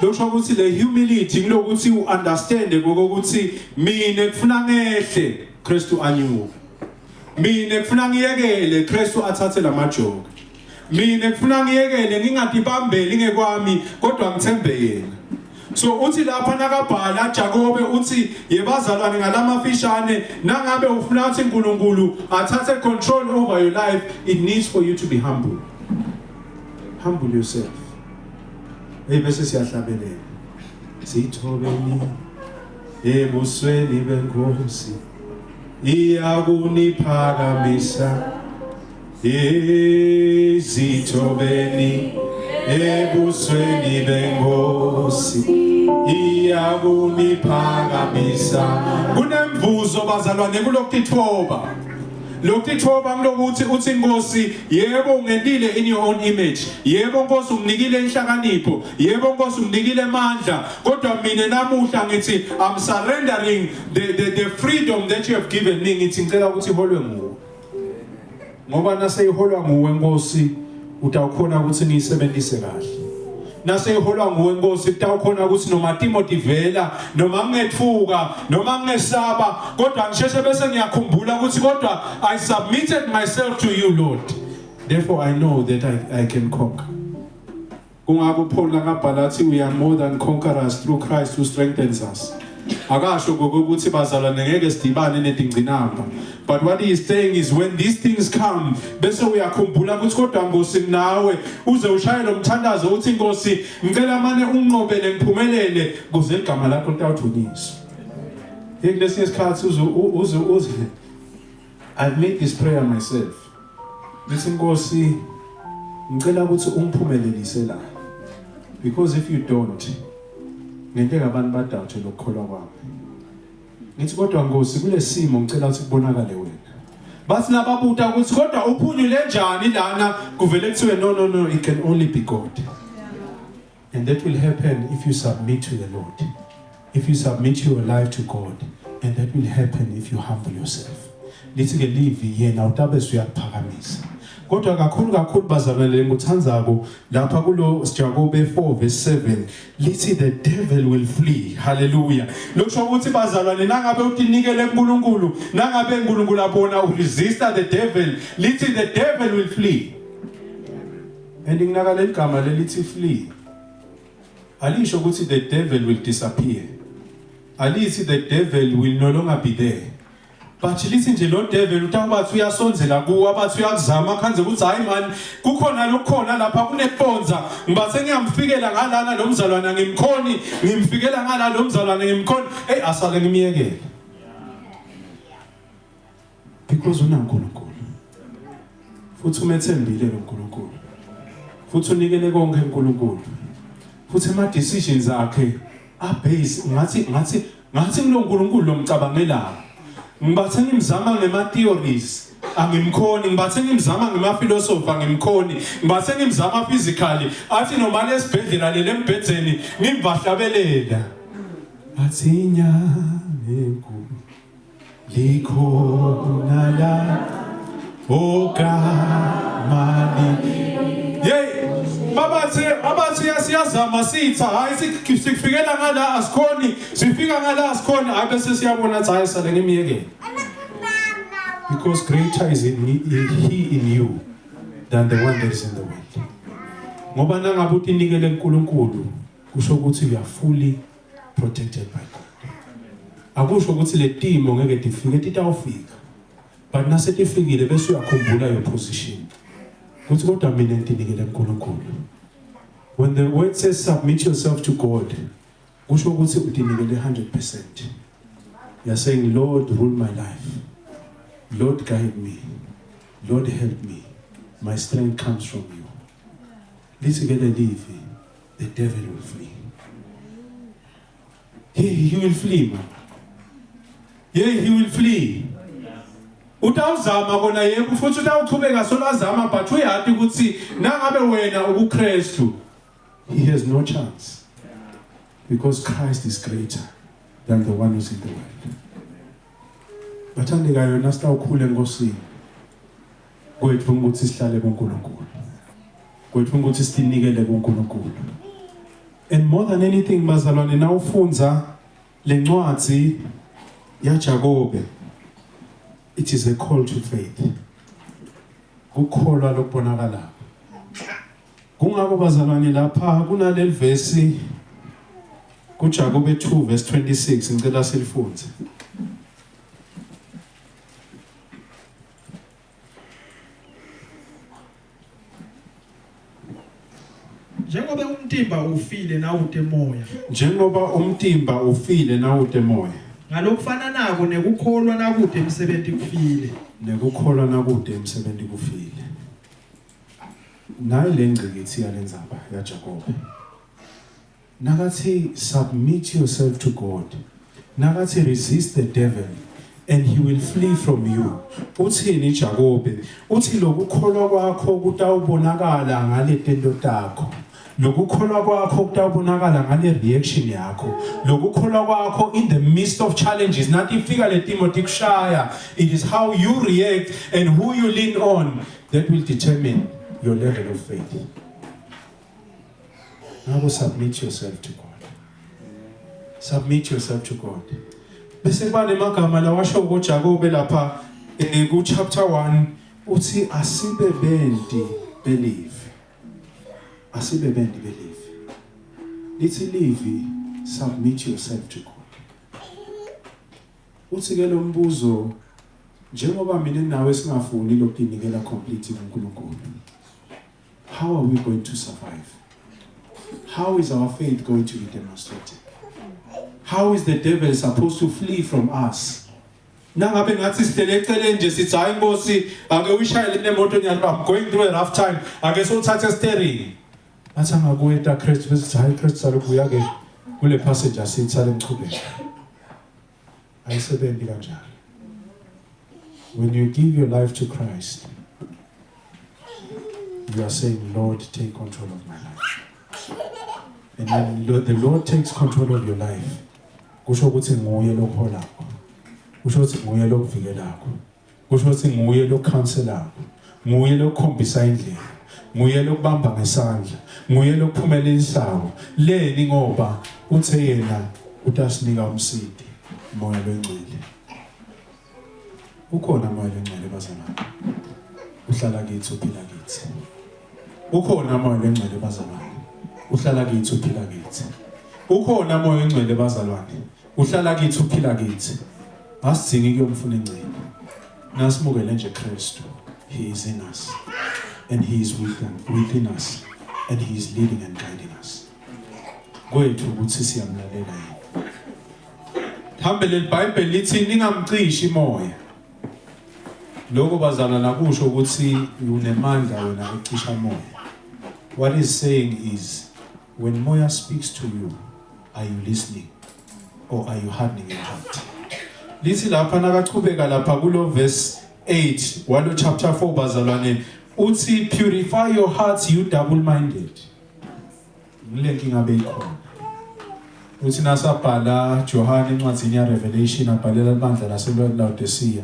Lokho ukuthi le humility kulokuthi uunderstand ngokuthi mina kufuna ngehle Kristu anyuke. Mina kufuna ngiyekele Kristu athathe lamajoke. Mina kufuna ngiyekele ngingadibambeli ngekwami kodwa ngithembe yena. So uthi lapha nakabhala Jacob uthi yebazalwane ngalamafishane nangabe ufuna ukuthi uNkulunkulu athathe control over your life, it needs for you to be humble. Humble yourself. Bese siyahlabelela. Sithobeni ebusweni benkosi iyakuniphakamisa. Sithobeni ebusweni benkosi iyakuniphakamisa. Kunemvuzo bazalwane kulokutithoba. lokuthoba ngilokuthi uthi inkosi yebo ungendile in your own image yebo nkosi unginikile inhlakanipho yebo nkosi unginikile amandla kodwa mina namuhla ngithi I'm surrendering the freedom that you have given me ngithi ngicela ukuthi iholwe nguwe ngoba naseyiholwa nguwe nkosi utawukhona ukuthi ngiyisebenzise kahle naseyiholwa nguwe nkosi utawukhona ukuthi noma Timothy vela noma ngethuka noma ngesaba kodwa ngisheshe bese ngiyakhumbula ukuthi kodwa I submitted myself to you Lord therefore I know that I can conquer kungakho Paul ngabhala athi we are more than conquerors through Christ who strengthens us akasho ukuthi bazalwane ngeke sidibane nedingcinamba but what he is saying is when these things come bese uyakhumbula ukuthi kodwa Nkosi nawe uze ushaye lo mthandazo uthi Nkosi ngicela manje unqobele ngiphumelele kuze igama lakho litawuthunyiswa yekulesi isikhathi uze I've made this prayer myself ngithi Nkosi ngicela ukuthi ungiphumelelise la because if you don't ngenteka abantu badawuthe lokukholwa kwami ngithi kodwa Nkosi kulesimo ngicela ukuthi kubonakale wena bathi nababuta ukuthi kodwa uphunyule njani lana kuvele kuthiwe no it can only be God and that will happen if you submit to the Lord if you submit your life to God and that will happen if you humble yourself lithi ke live yena utabe usuyaphakamisa kodwa kakhulu bazalwane nguthandzako lapha kulo Jakobe 4 verse 7 lithi the devil will flee hallelujah lokusho ukuthi bazalwane nangabe utinikele kuNkulunkulu nangabe uNkulunkulu abona uresista the devil lithi the devil will flee and nginakale igama lelithi flee alisho ukuthi the devil will disappear alithi the devil will no longer be there but lithi nje lo devil utabathi uyasonzela kuwe abathi uyakuzama khanze ukuthi hayi man kukhona lokukhona lapha kuneponza ngibathe ngiyamfikela ngalana lo mzalwana ngimkhoni ngimfikela ngala lo mzalwana ngimkhoni asale ngimiyekela because unaNkulunkulu futhi umethembile lo Nkulunkulu futhi unikele konke uNkulunkulu futhi ama decisions akhe abase ngathi lo Nkulunkulu lo mcabangelayo ngibathe ngimzama ngema theories angimkhoni ngibathe ngimzama ngema philosophy angimkhoni ngibathe ngimzama physically athi noma lesibhedlela lembhedzeni ngimbahlabelela athi inyameko likhona la okamani babathi siyazama sitha hayi sifikela ngala asikhoni sifika ngala asikhoni hayi bese siyabona ukuthi hayi sale ngimiyekela because greater is he in you than the one that is in the world ngoba nangabe utinikele uNkulunkulu kusho ukuthi you are fully protected by God akusho ukuthi le timo ngeke tifike titawufika but nasetifikile bese uyakhumbula your position ukuthi kodwa mina nginikele uNkulunkulu when the word says submit yourself to God kusho ukuthi utinikele 100% you are saying Lord rule my life Lord guide me Lord help me my strength comes from you lisikele live the devil will flee he will flee man he will flee utawuzama kona yebo futhi utawuqhubeka solazama but uyathi ukuthi nangabe wena ubuKristu he has no chance because Christ is greater than the one who's in the world bathandekayo nasitawukhule enkosini kwethu ukuthi sihlale kuNkulunkulu kwethu ukuthi sinikele kuNkulunkulu and more than anything bazalwane nawufunza lencwadi yaJakobe it is a call to faith ukukholwa lokubonakala kungako bazalwane lapha kunaleli verse kuJakobe 2 verse 26 ngicela silifunze njengoba umtimba ufile nawutemoya njengoba umtimba ufile nawutemoya ngalokufananako nekukholwa nakude emsebenzi kufile nekukholwa nakude emsebenzi kufile nayi lengcikithi yalendzaba yaJakobe nakathi submit yourself to God nakathi resist the devil and he will flee from you. Uthini Jakobe? Uthi lokukholwa kwakho kutawubonakala ngale tento takho. Lokukholwa kwakho kutawubonakala ngale reaction yakho. Lokukholwa kwakho in the midst of challenges. Nathi ifika le timo tikushaya. It is how you react and who you lean on that will determine your level of faith. Now submit yourself to God. Submit yourself to God. Bese bane magama la washo uJakobe lapha ku chapter 1 uthi asibe bendi believe. Asibe bendi believe. Lithi live submit yourself to God. Uthi ke lo mbuzo njengoba mina nawe singafuni lokunikela complete kuNkulunkulu. How are we going to survive? How is our faith going to be demonstrated? How is the devil supposed to flee from us? Nangabe ngathi sihlele eceleni nje sithi hayi Nkosi ake uyishayele nemoto nyalo I'm going through a rough time ake sothatha steering. Athi angakweta Christ bese hayi Christ salokuya ke kule passenger seat sale mchubeka. Ayisebenzi kanjalo. When you give your life to Christ, you are saying, Lord, take control of my life. And when the Lord takes control of your life, kusho ukuthi nguye lokholakho. Kusho ukuthi nguye lokuvikelakho. Kusho ukuthi nguye lokukhanselakho. Nguye lokukhombisa indlela. Nguye lokubamba ngesandla. Nguye lokuphumelelisako. Leni ngoba uthe yena utasinika umsidi moya lwengcile. Ukhona moya lwengcile bazalwane. Uhlala kithi uphila kithi. Ukhona moya lwengcile bazalwane. Uhlala kithi uphila kithi. Ukhona moya lwengcile bazalwane. Uhlala kithi uphila kithi. Asidingi kuyomfuna ingcile. Nasimukele nje Kristu. He is in us and he is within us and he is leading and guiding us. Kwethu ukuthi siyamlalela yena. Hambele iBhayibheli lithi ningamcishi moya. Lokho bazalwa nakusho ukuthi unemandla wena ecisha moya. What is saying is when moya speaks to you, are you listening or are you hardening your heart? Lithi lapha nakachubeka lapha kulo verse 8 walo chapter 4 bazalwane uthi purify your hearts you double-minded. Ngilenki ngabe ikhona. Uthi nasabhala Johana encwadzini ya Revelation abhalela ibandla laseLaodicea.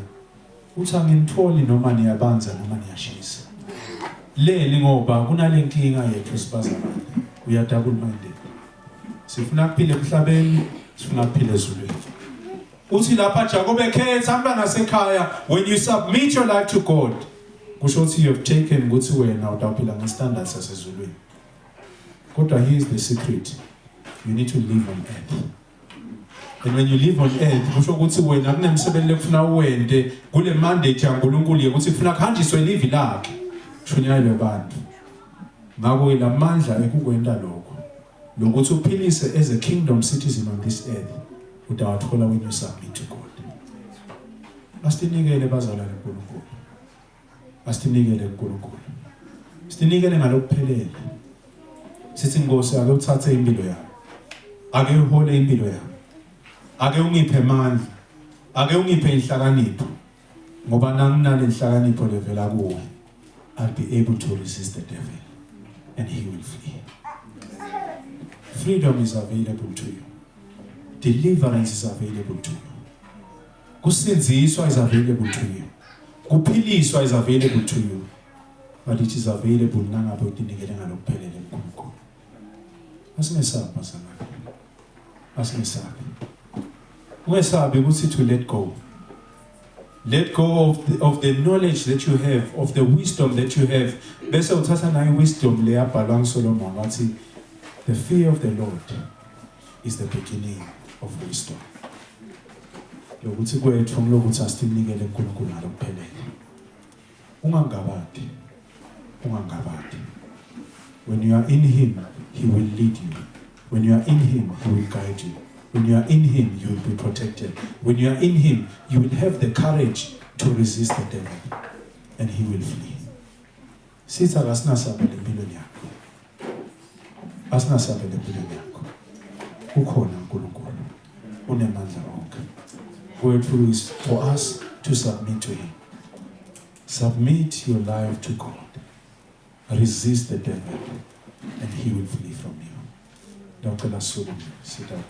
Uthi angimtholi noma niyabanza noma niyashisa. Leli ngoba kunalenkinga yethu sibazalwane. We are double-minded. Sifuna kuphila emhlabeni, sifuna kuphila ezulwini. Uthi lapha Jakobe ekhetha abantwana nasekhaya when you submit your life to God kusho ukuthi you have taken ukuthi wena utawuphila ngestandards sasezulwini. Kodwa here is the secret. You need to live on earth. And when you live on earth kusho ukuthi wena kunemsebenzi lekufuna uwende kule mandate yaNkulunkulu ukuthi kufuna kuhanjiswe live lakhe shunyayelwe abantu. Ngakho ilamandla ekukwenda lokho. Lokuthi uphilise as a kingdom citizen on this earth. Utawathola when you submit to God. Asinikele bazalwane kuNkulunkulu. Asinikele kuNkulunkulu. Sinikele ngalokuphelele. Sithi Nkosi ake uthathe impilo yami. Ake uhole impilo yami. Ake ungiphe amandla. Ake ungiphe inhlakanipho. Ngoba nanginale inhlakanipho levela kuwe. I'll be able to resist the devil and he will flee. Freedom is available to you. Deliverance is available to you. Kusinziswa is available to you. Kuphiliswa is available to you. But it is available nangabe utinikele ngalokuphelele kuNkulunkulu. Asingesabi bazalwane. Asingesabi. Ungesabi ukuthi to let go. Let go of the knowledge that you have, of the wisdom that you have. Bese uthatha nayo wisdom le yabhalwa nguSolomon wathi the fear of the Lord is the beginning of wisdom. Lokuthi kwethu ngokuthi asinikele uNkulunkulu ngalokuphelele. Ungangabadi. When you are in him, he will lead you. When you are in him, he will guide you. When you are in him, you will be protected. When you are in him, you will have the courage to resist the devil and he will flee. Sitha asinasabele empilweni yakho. Asinasabele empilweni yakho. Ukhona uNkulunkulu unemandla onke. grateful is for us to submit to Him. Submit your life to God. Resist the devil, and he will flee from you. Don't tell us so. Sit down.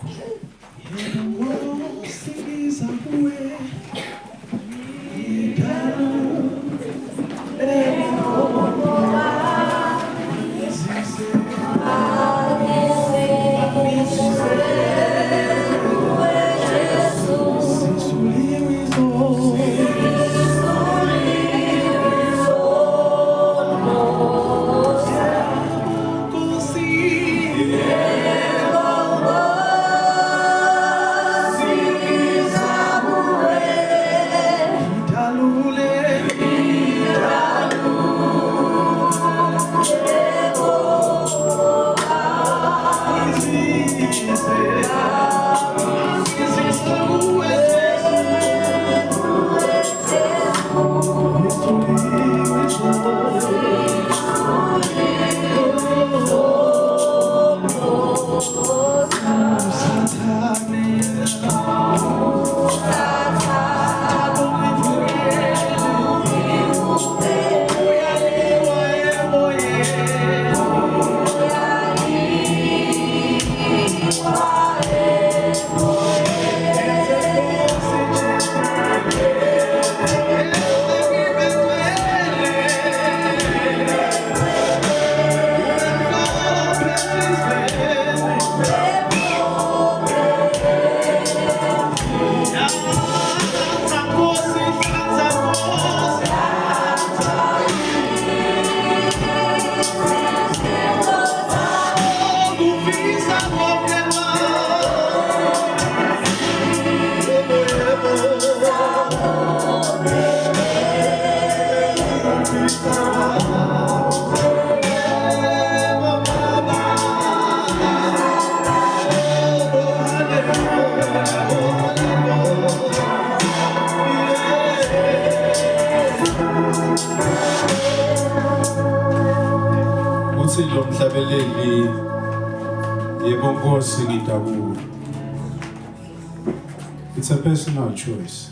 It's a personal choice.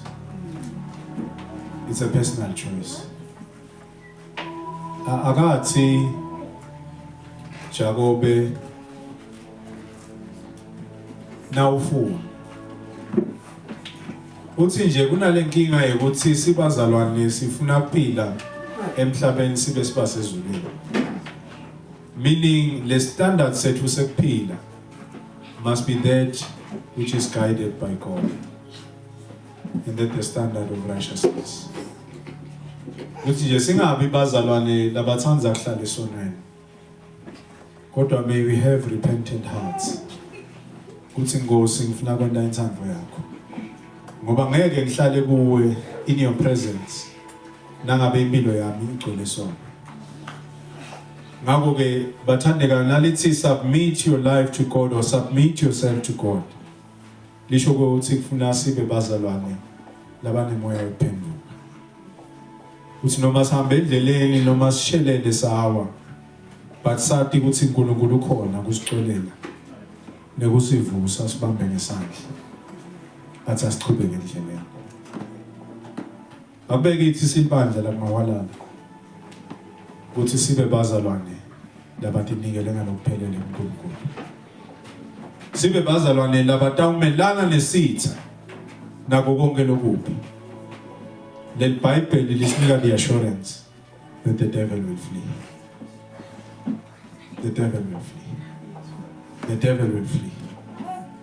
It's a personal choice. Agathi Jakobe nawufuna. Uthi nje kunale nkinga yokuthi sibazalwane sifuna kuphila emhlabeni sibe sibasezulwini. Meaning the standard sethu sekuphila must be that which is guided by God. And that the standard of righteousness. Uthi nje singabi bazalwane labathanza kuhlala esonweni. Kodwa may we have repentant hearts. Kuthi Nkosi ngifuna kwenda inthando yakho. Ngoba ngeke ngihlale kuwe in your presence. Nangabe impilo yami igcwele sono. Ngakho ke bathandeka nalithi submit your life to God or submit yourself to God. Lisho ukuthi kufuna sibe bazalwane labanemoya yokuphenduka. Uthi noma sihambe endleleni noma sishelele sawa, but sathi ukuthi uNkulunkulu ukhona kusixolela nekusivusa sibambe ngesandla. Athi asiqhubeke endleleni. Abeke ithi simpandla la mawalana. Uthi sibe bazalwane labatinikele ngalokuphelele uNkulunkulu. Sibe bazalwane labatawumelana nesitha nako konke lokubi. Le Bible lisinika the assurance that the devil will flee. The devil will flee. The devil will flee.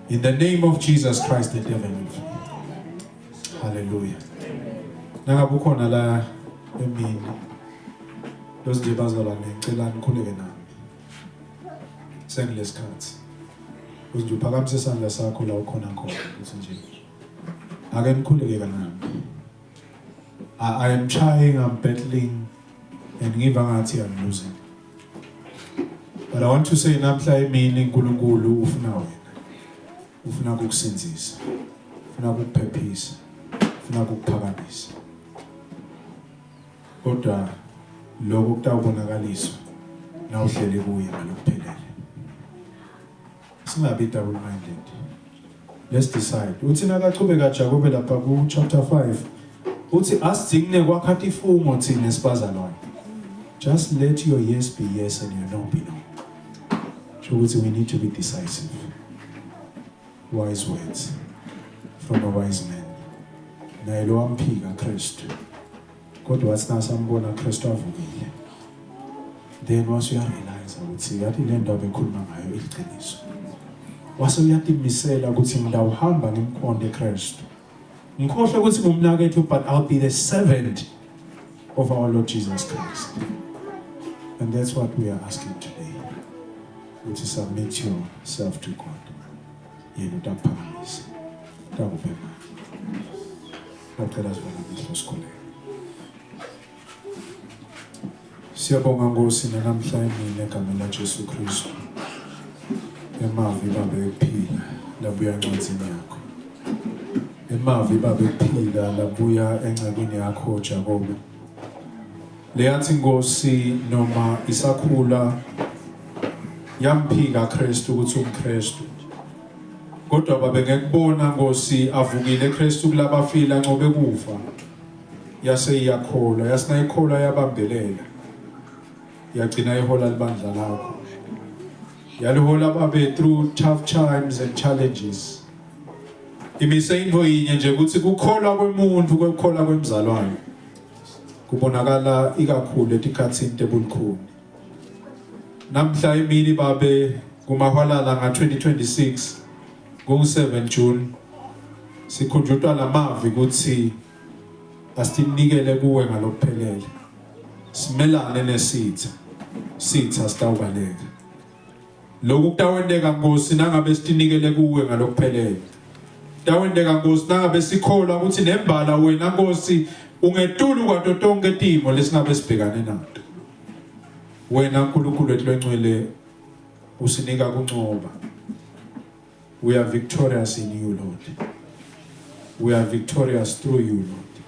In the name of Jesus Christ, the devil will flee. Hallelujah. Nangabukhona la emini. Losije bazalwane ngicela nikhuleke nami. Sengilesikhathi. Uthi uphakamise isandla sakho la ukhona khona ukuthi nje. Ake nikhuleke nami. I am trying, I'm battling, and ngiva ngathi I'm losing. But I want to say namhla emini uNkulunkulu ufuna wena. Ufuna ukukusindisa. Ufuna ukukuphephisa. Ufuna ukukuphakamisa. Kodwa lokho kutawubonakaliswa na uhlele kuye ngalokuphelele. Singabi double minded. Let's decide. Uthi nakachubeka Jakobe lapha ku chapter 5. Uthi asidinge kwakhathi ifungo thina sibazalwane. Just let your yes be yes and your no be no. So we need to be decisive. Wise words from a wise man. Naye lo amphika Kristu. Kodwa wathi nasambona Kristu avukile. Then once you realize ukuthi yathi le ndaba ekhuluma ngayo iqiniso. Wase uyatimisela ukuthi ngidawuhamba ngimkhonde Kristu. Ngikhohle ukuthi ngumnakethu but I'll be the servant of our Lord Jesus Christ. And that's what we are asking today. To submit yourself to God. Yena utaphakamisa. Takubhema. Ngicela sivale isikhole. Siyabonga Nkosi namhlanje negama la Jesu Kristu. Emavi babe ephila labuya encwadzini yakho. Emavi babe ephila labuya encwadzini yakho Jakobe. Leyathi Nkosi noma isakhula yamphika Kristu ukuthi umKristu. Kodwa babe ngekubona Nkosi avukile Kristu kulabafila ngobe kufa. Yase iyakholwa, yasinayikholwa yabambelela. Yagcina ihola libandla lakho. Yalihola babe through tough times and challenges. Imise into yinye nje ukuthi kukholwa kwemuntu kwekholwa kwemzalwane. Kubonakala ikakhulu etikhatsini tebukhulu. Namhla emini babe kumahwalala nga-2026 ku-7 June sikhunjutwa lamavi ukuthi asinikele kuwe ngalokuphelele. Simelane nesitha. Sitha sitawubaleka. Lokhu kutawendeka Nkosi nangabe sinikele kuwe ngalokuphelele. Kutawendeka Nkosi nangabe sikholwa ukuthi nembala wena Nkosi ungetulu kwato tonke timo lesingabe sibhekane nato. Wena uNkulunkulu wethu lengcwele usinika kuncoba. We are victorious in you, Lord. We are victorious through you, Lord.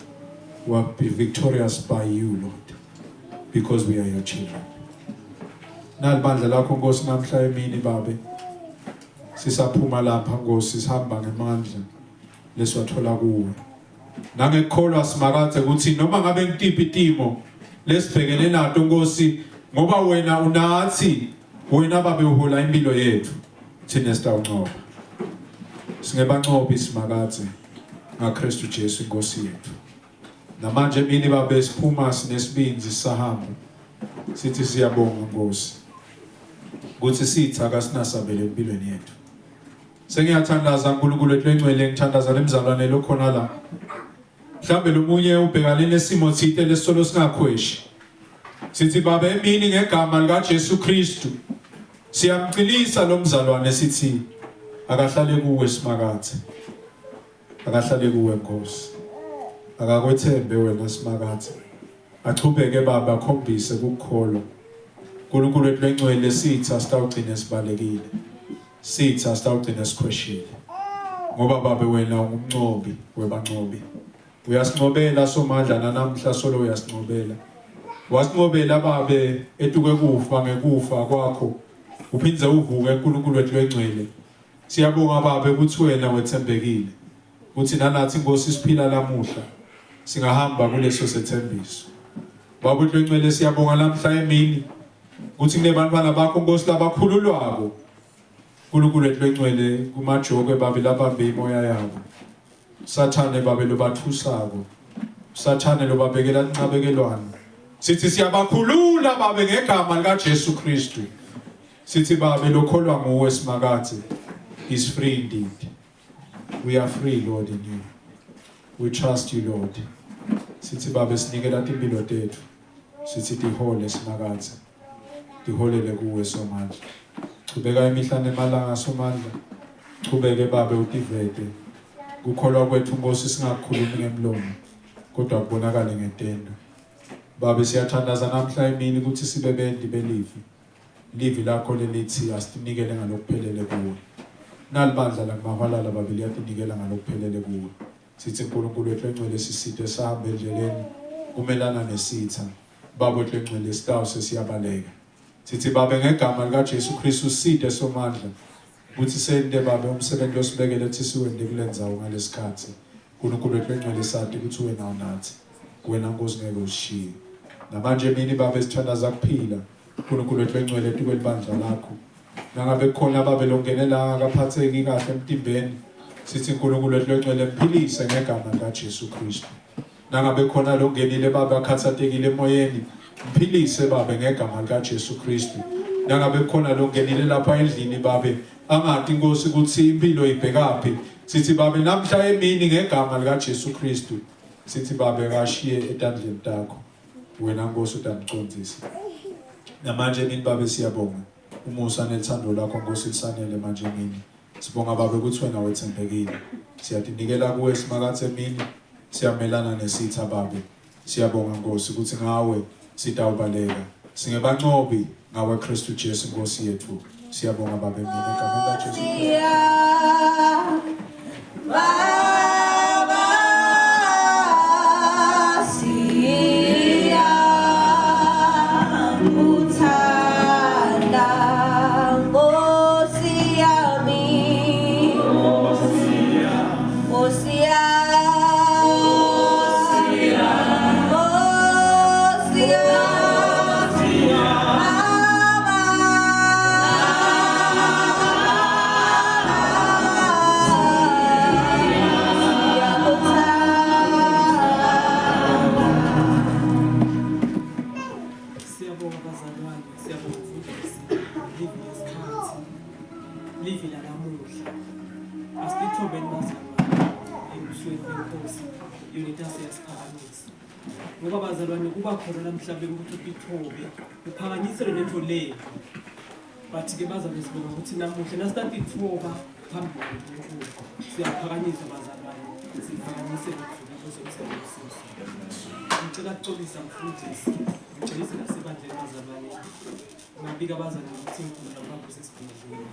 We are victorious by you, Lord, because we are your children. Nalibandla lakho Nkosi namhla emini babe. Sisaphuma lapha Nkosi sihamba ngemandla leswathola kuwe. Nangekholwa simakathe ukuthi noma ngabe ngitiphi itimo lesibhekene nato Nkosi ngoba wena unathi wena babe uhola impilo yethu thina sitawuncoba. Singebancobi isimakathe ngaKristu Jesu Nkosi yethu. Namanje mina babe siphuma sinesibinzi sahamba. Sithi siyabonga Nkosi. Ukuthi sitha kasinasabele empilweni yethu. Sengiyathandaza uNkulunkulu wethu lengcwele ngithandaza lemzalwane lokhona la. Mhlambe lomunye ubhekane nesimo thite lesolo singakhweshi. Sithi baba emini ngegama lika Jesu Kristu siyamqilisa lo mzalwane sithi akahlale kuwe simakathe. Akahlale kuwe Nkosi. Akakwethembe wena simakathe. Achubeke baba akhombise ukukholwa. uNkulunkulu wethu lengcwele sitha sitawugcina sibalekile. Sitha sitawugcina sikhweshile. Ngoba baba wena ungumncobi webancobi. Uyasincobela somandla namhla solo uyasincobela. Wasincobela babe etuke kufa ngekufa kwakho. Uphindze uvuke uNkulunkulu wethu lengcwele. Siyabonga babe ukuthi wena wethembekile. Uthi nanathi Nkosi siphila lamuhla singahamba kuleso sethembiso. Baba wethu lengcwele siyabonga namhla emini ukuthi kunebantwana bakho Nkosi labakhululwako. uNkulunkulu wethu lengcwele kumajoko babe labambe imoya yabo. Sathane babe lobathusako. Sathane lobabekela incabekelwane. Sithi siyabakhulula babe ngegama lika Jesu Kristu. Sithi babe lokholwa nguwe simakathe is free indeed. We are free Lord in you. We trust you Lord. Sithi babe sinikela impilo tethu. Sithi dihole simakathe. Diholele kuwe somandla. Qhubeka imihla nemalanga somandla. Qhubeke babe utivete. Kukholwa kwethu Nkosi singakhulumi ngemlomo kodwa kubonakala ngetendo. Baba siyathandaza namhla emini ukuthi sibe bendi belivi. Livi lakho lelithi asinikele ngalokuphelele kuwe. Nalibandla lakumahwalala babili yatinikela ngalokuphelele kuwe. Sithi uNkulunkulu wethu engcwele siside sahambe endleleni kumelana nesitha. Baba wethu engcwele sitawu sesiyabaleka. Sithi babe ngegama lika Jesu Kristu side somandla Uthi sente baba umsebenzi losibekele ethi siwende kulenzawo ngalesikhathi. uNkulunkulu wethu engcwele sathi ukuthi wena unathi. Wena Nkosi ngeke ushiye. Namanje mina baba esithandaza kuphila. uNkulunkulu wethu engcwele ethi kwelibandla lakho. Nangabe khona babe longenela akaphatheki kahle emtimbeni. Sithi uNkulunkulu wethu engcwele mphilise ngegama likaJesu Kristu. Nangabe khona longenile baba akhathatekile emoyeni. Mphilise babe ngegama likaJesu Kristu. Nangabe khona longenile lapha endlini babe angathi Nkosi ukuthi impilo ibhekaphi. Sithi babe namhla emini ngegama likaJesu Kristu. Sithi babe kashiye etandleni takho. Wena Nkosi utamcondzisi. Namanje mina babe siyabonga. Umusa nethando lakho Nkosi lisanele manje mina. Sibonga babe ukuthi wena wethembekile. Siyadinikela kuwe simakathe emini. Siyamelana nesitha babe. Siyabonga Nkosi ukuthi ngawe sitawubaleka. Singebancobi ngawe Kristu Jesu Nkosi yethu. Siyabonga babe mina egameni likaJesu Kristu. Ngoba bazalwane kuba khona namhlanje ukuthi ithobe uphakanyisele lento leyo but ke bazalwane sibona ukuthi namuhla nasithatha ithoba phambili koNkulunkulu siyaphakanyiswa bazalwane siphakanyise ukusebenza ngicela ukuxolisa mfundisi ngicela nasebandleni bazalwane ngabika bazalwane ukuthi inkulu lapho sesibhedlela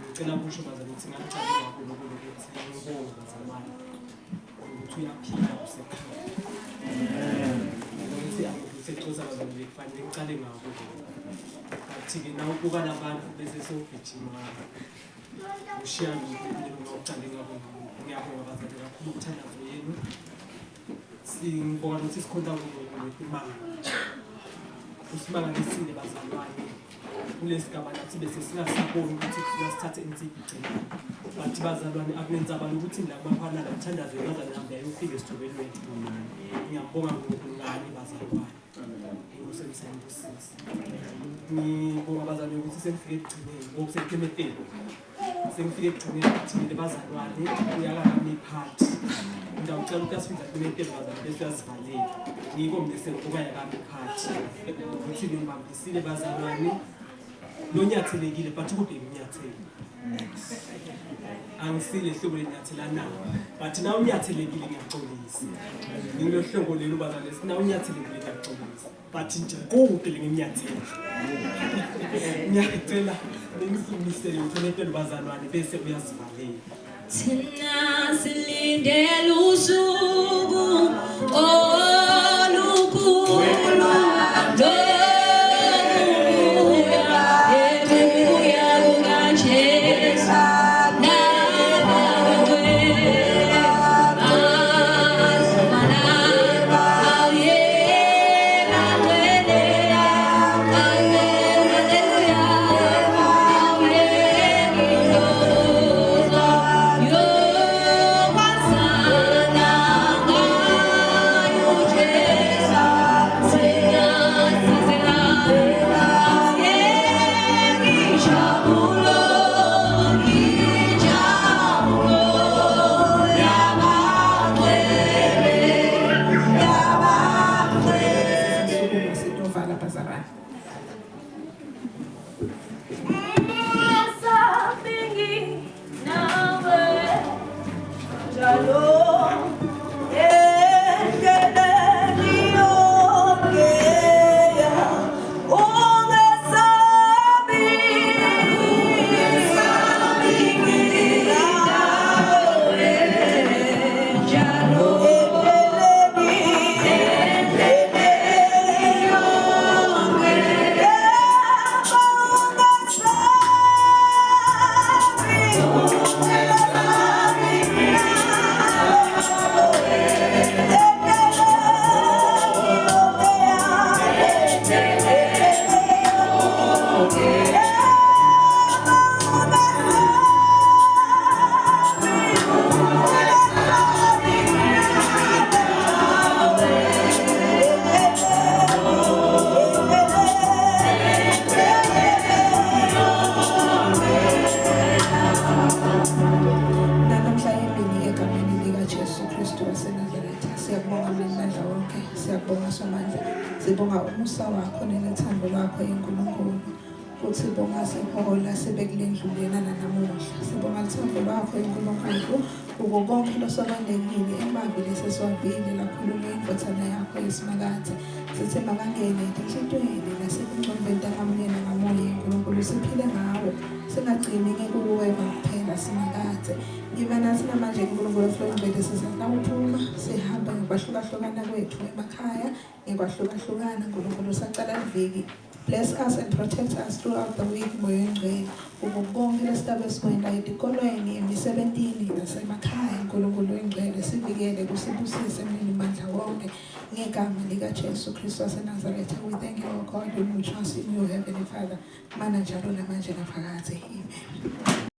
ngicela ukusho bazalwane ukuthi ngicela kakhulu ukuthi ngibonge bazalwane ukuthi uyaphila usekhaya Secoza bazalwane kufanele ngicale ngako athi-ke nawe kuba nabantu bese sogijima ushiya impilo ngokucale ngako ngiyabonga bazalwane kakhulu ukuthandazo yenu singibonga ukuthi sikhonza ngokuimanga usimanganisile bazalwane kulesigaba nathi bese singasaboni ukuthi singasithathe insiphi bathi bazalwane akunenza abantu ukuthi labaphana labuthandazo bazalwane ngiyayo ufike esithobeni wethu ngiyabonga ngokungani bazalwane ngibonga bazalwane ukuthi sengifike ekugcineni ngoba sengiphemetele sengifike ekugcineni thina bazalwane uyakalami iphathi ngiyacela ukuthi asifunza ekuphemetele bazalwane bese uyazivalela ngiko mina sengoba yakami iphathi ukuthi ngibambisile bazalwane lonyathelekile but kude nginyathele angisile hlobo lenyathela nawo but na unyathelekile ngiyaxolisa ngilohlobo lelo bazalwane sina unyathelekile ngiyaxolisa but nje kude lenyathela ngiyacela ngisumisele uthonetele bazalwane bese uyazivalela thina silindele usuku olukhulu Yo, Masana. siyakubonga mnimandla wonke, siyakubonga Somandla, sibonga umusa wakho nethando lwakho enkulunkulu. Futhi sibonga sihola sibe kule ndlu lena nanamuhla. Sibonga uthando lwakho enkulunkulu kuko konke losokwandekile emabili sesiwavile lakhuluma indvothana yakho yesimakathi. Sithi makangene enhlitweni nasekungcombeni ntangamunye ngamunye enkulunkulu siphile ngawo. Singagcini ngekuwe kuphela simakathi. Ngiba nathi namanje enkulunkulu Flowingvale sizawuphuma sihamba ngokwahlukahlukana kwethu emakhaya, ngokwahlukahlukana nkulunkulu sacala iviki. Bless us and protect us throughout the week, Moyengvale. Konke lesitabe sikwenda etikolweni, emisebentini nasemakhaya, nkulunkulu engcwele sivikele kusibusise mnimandla wonke. Ngegama likaJesu Kristu waseNazaretha, we thank you, O God, and we trust in you, Heavenly Father. Mana njalo namanje naphakade. Amen.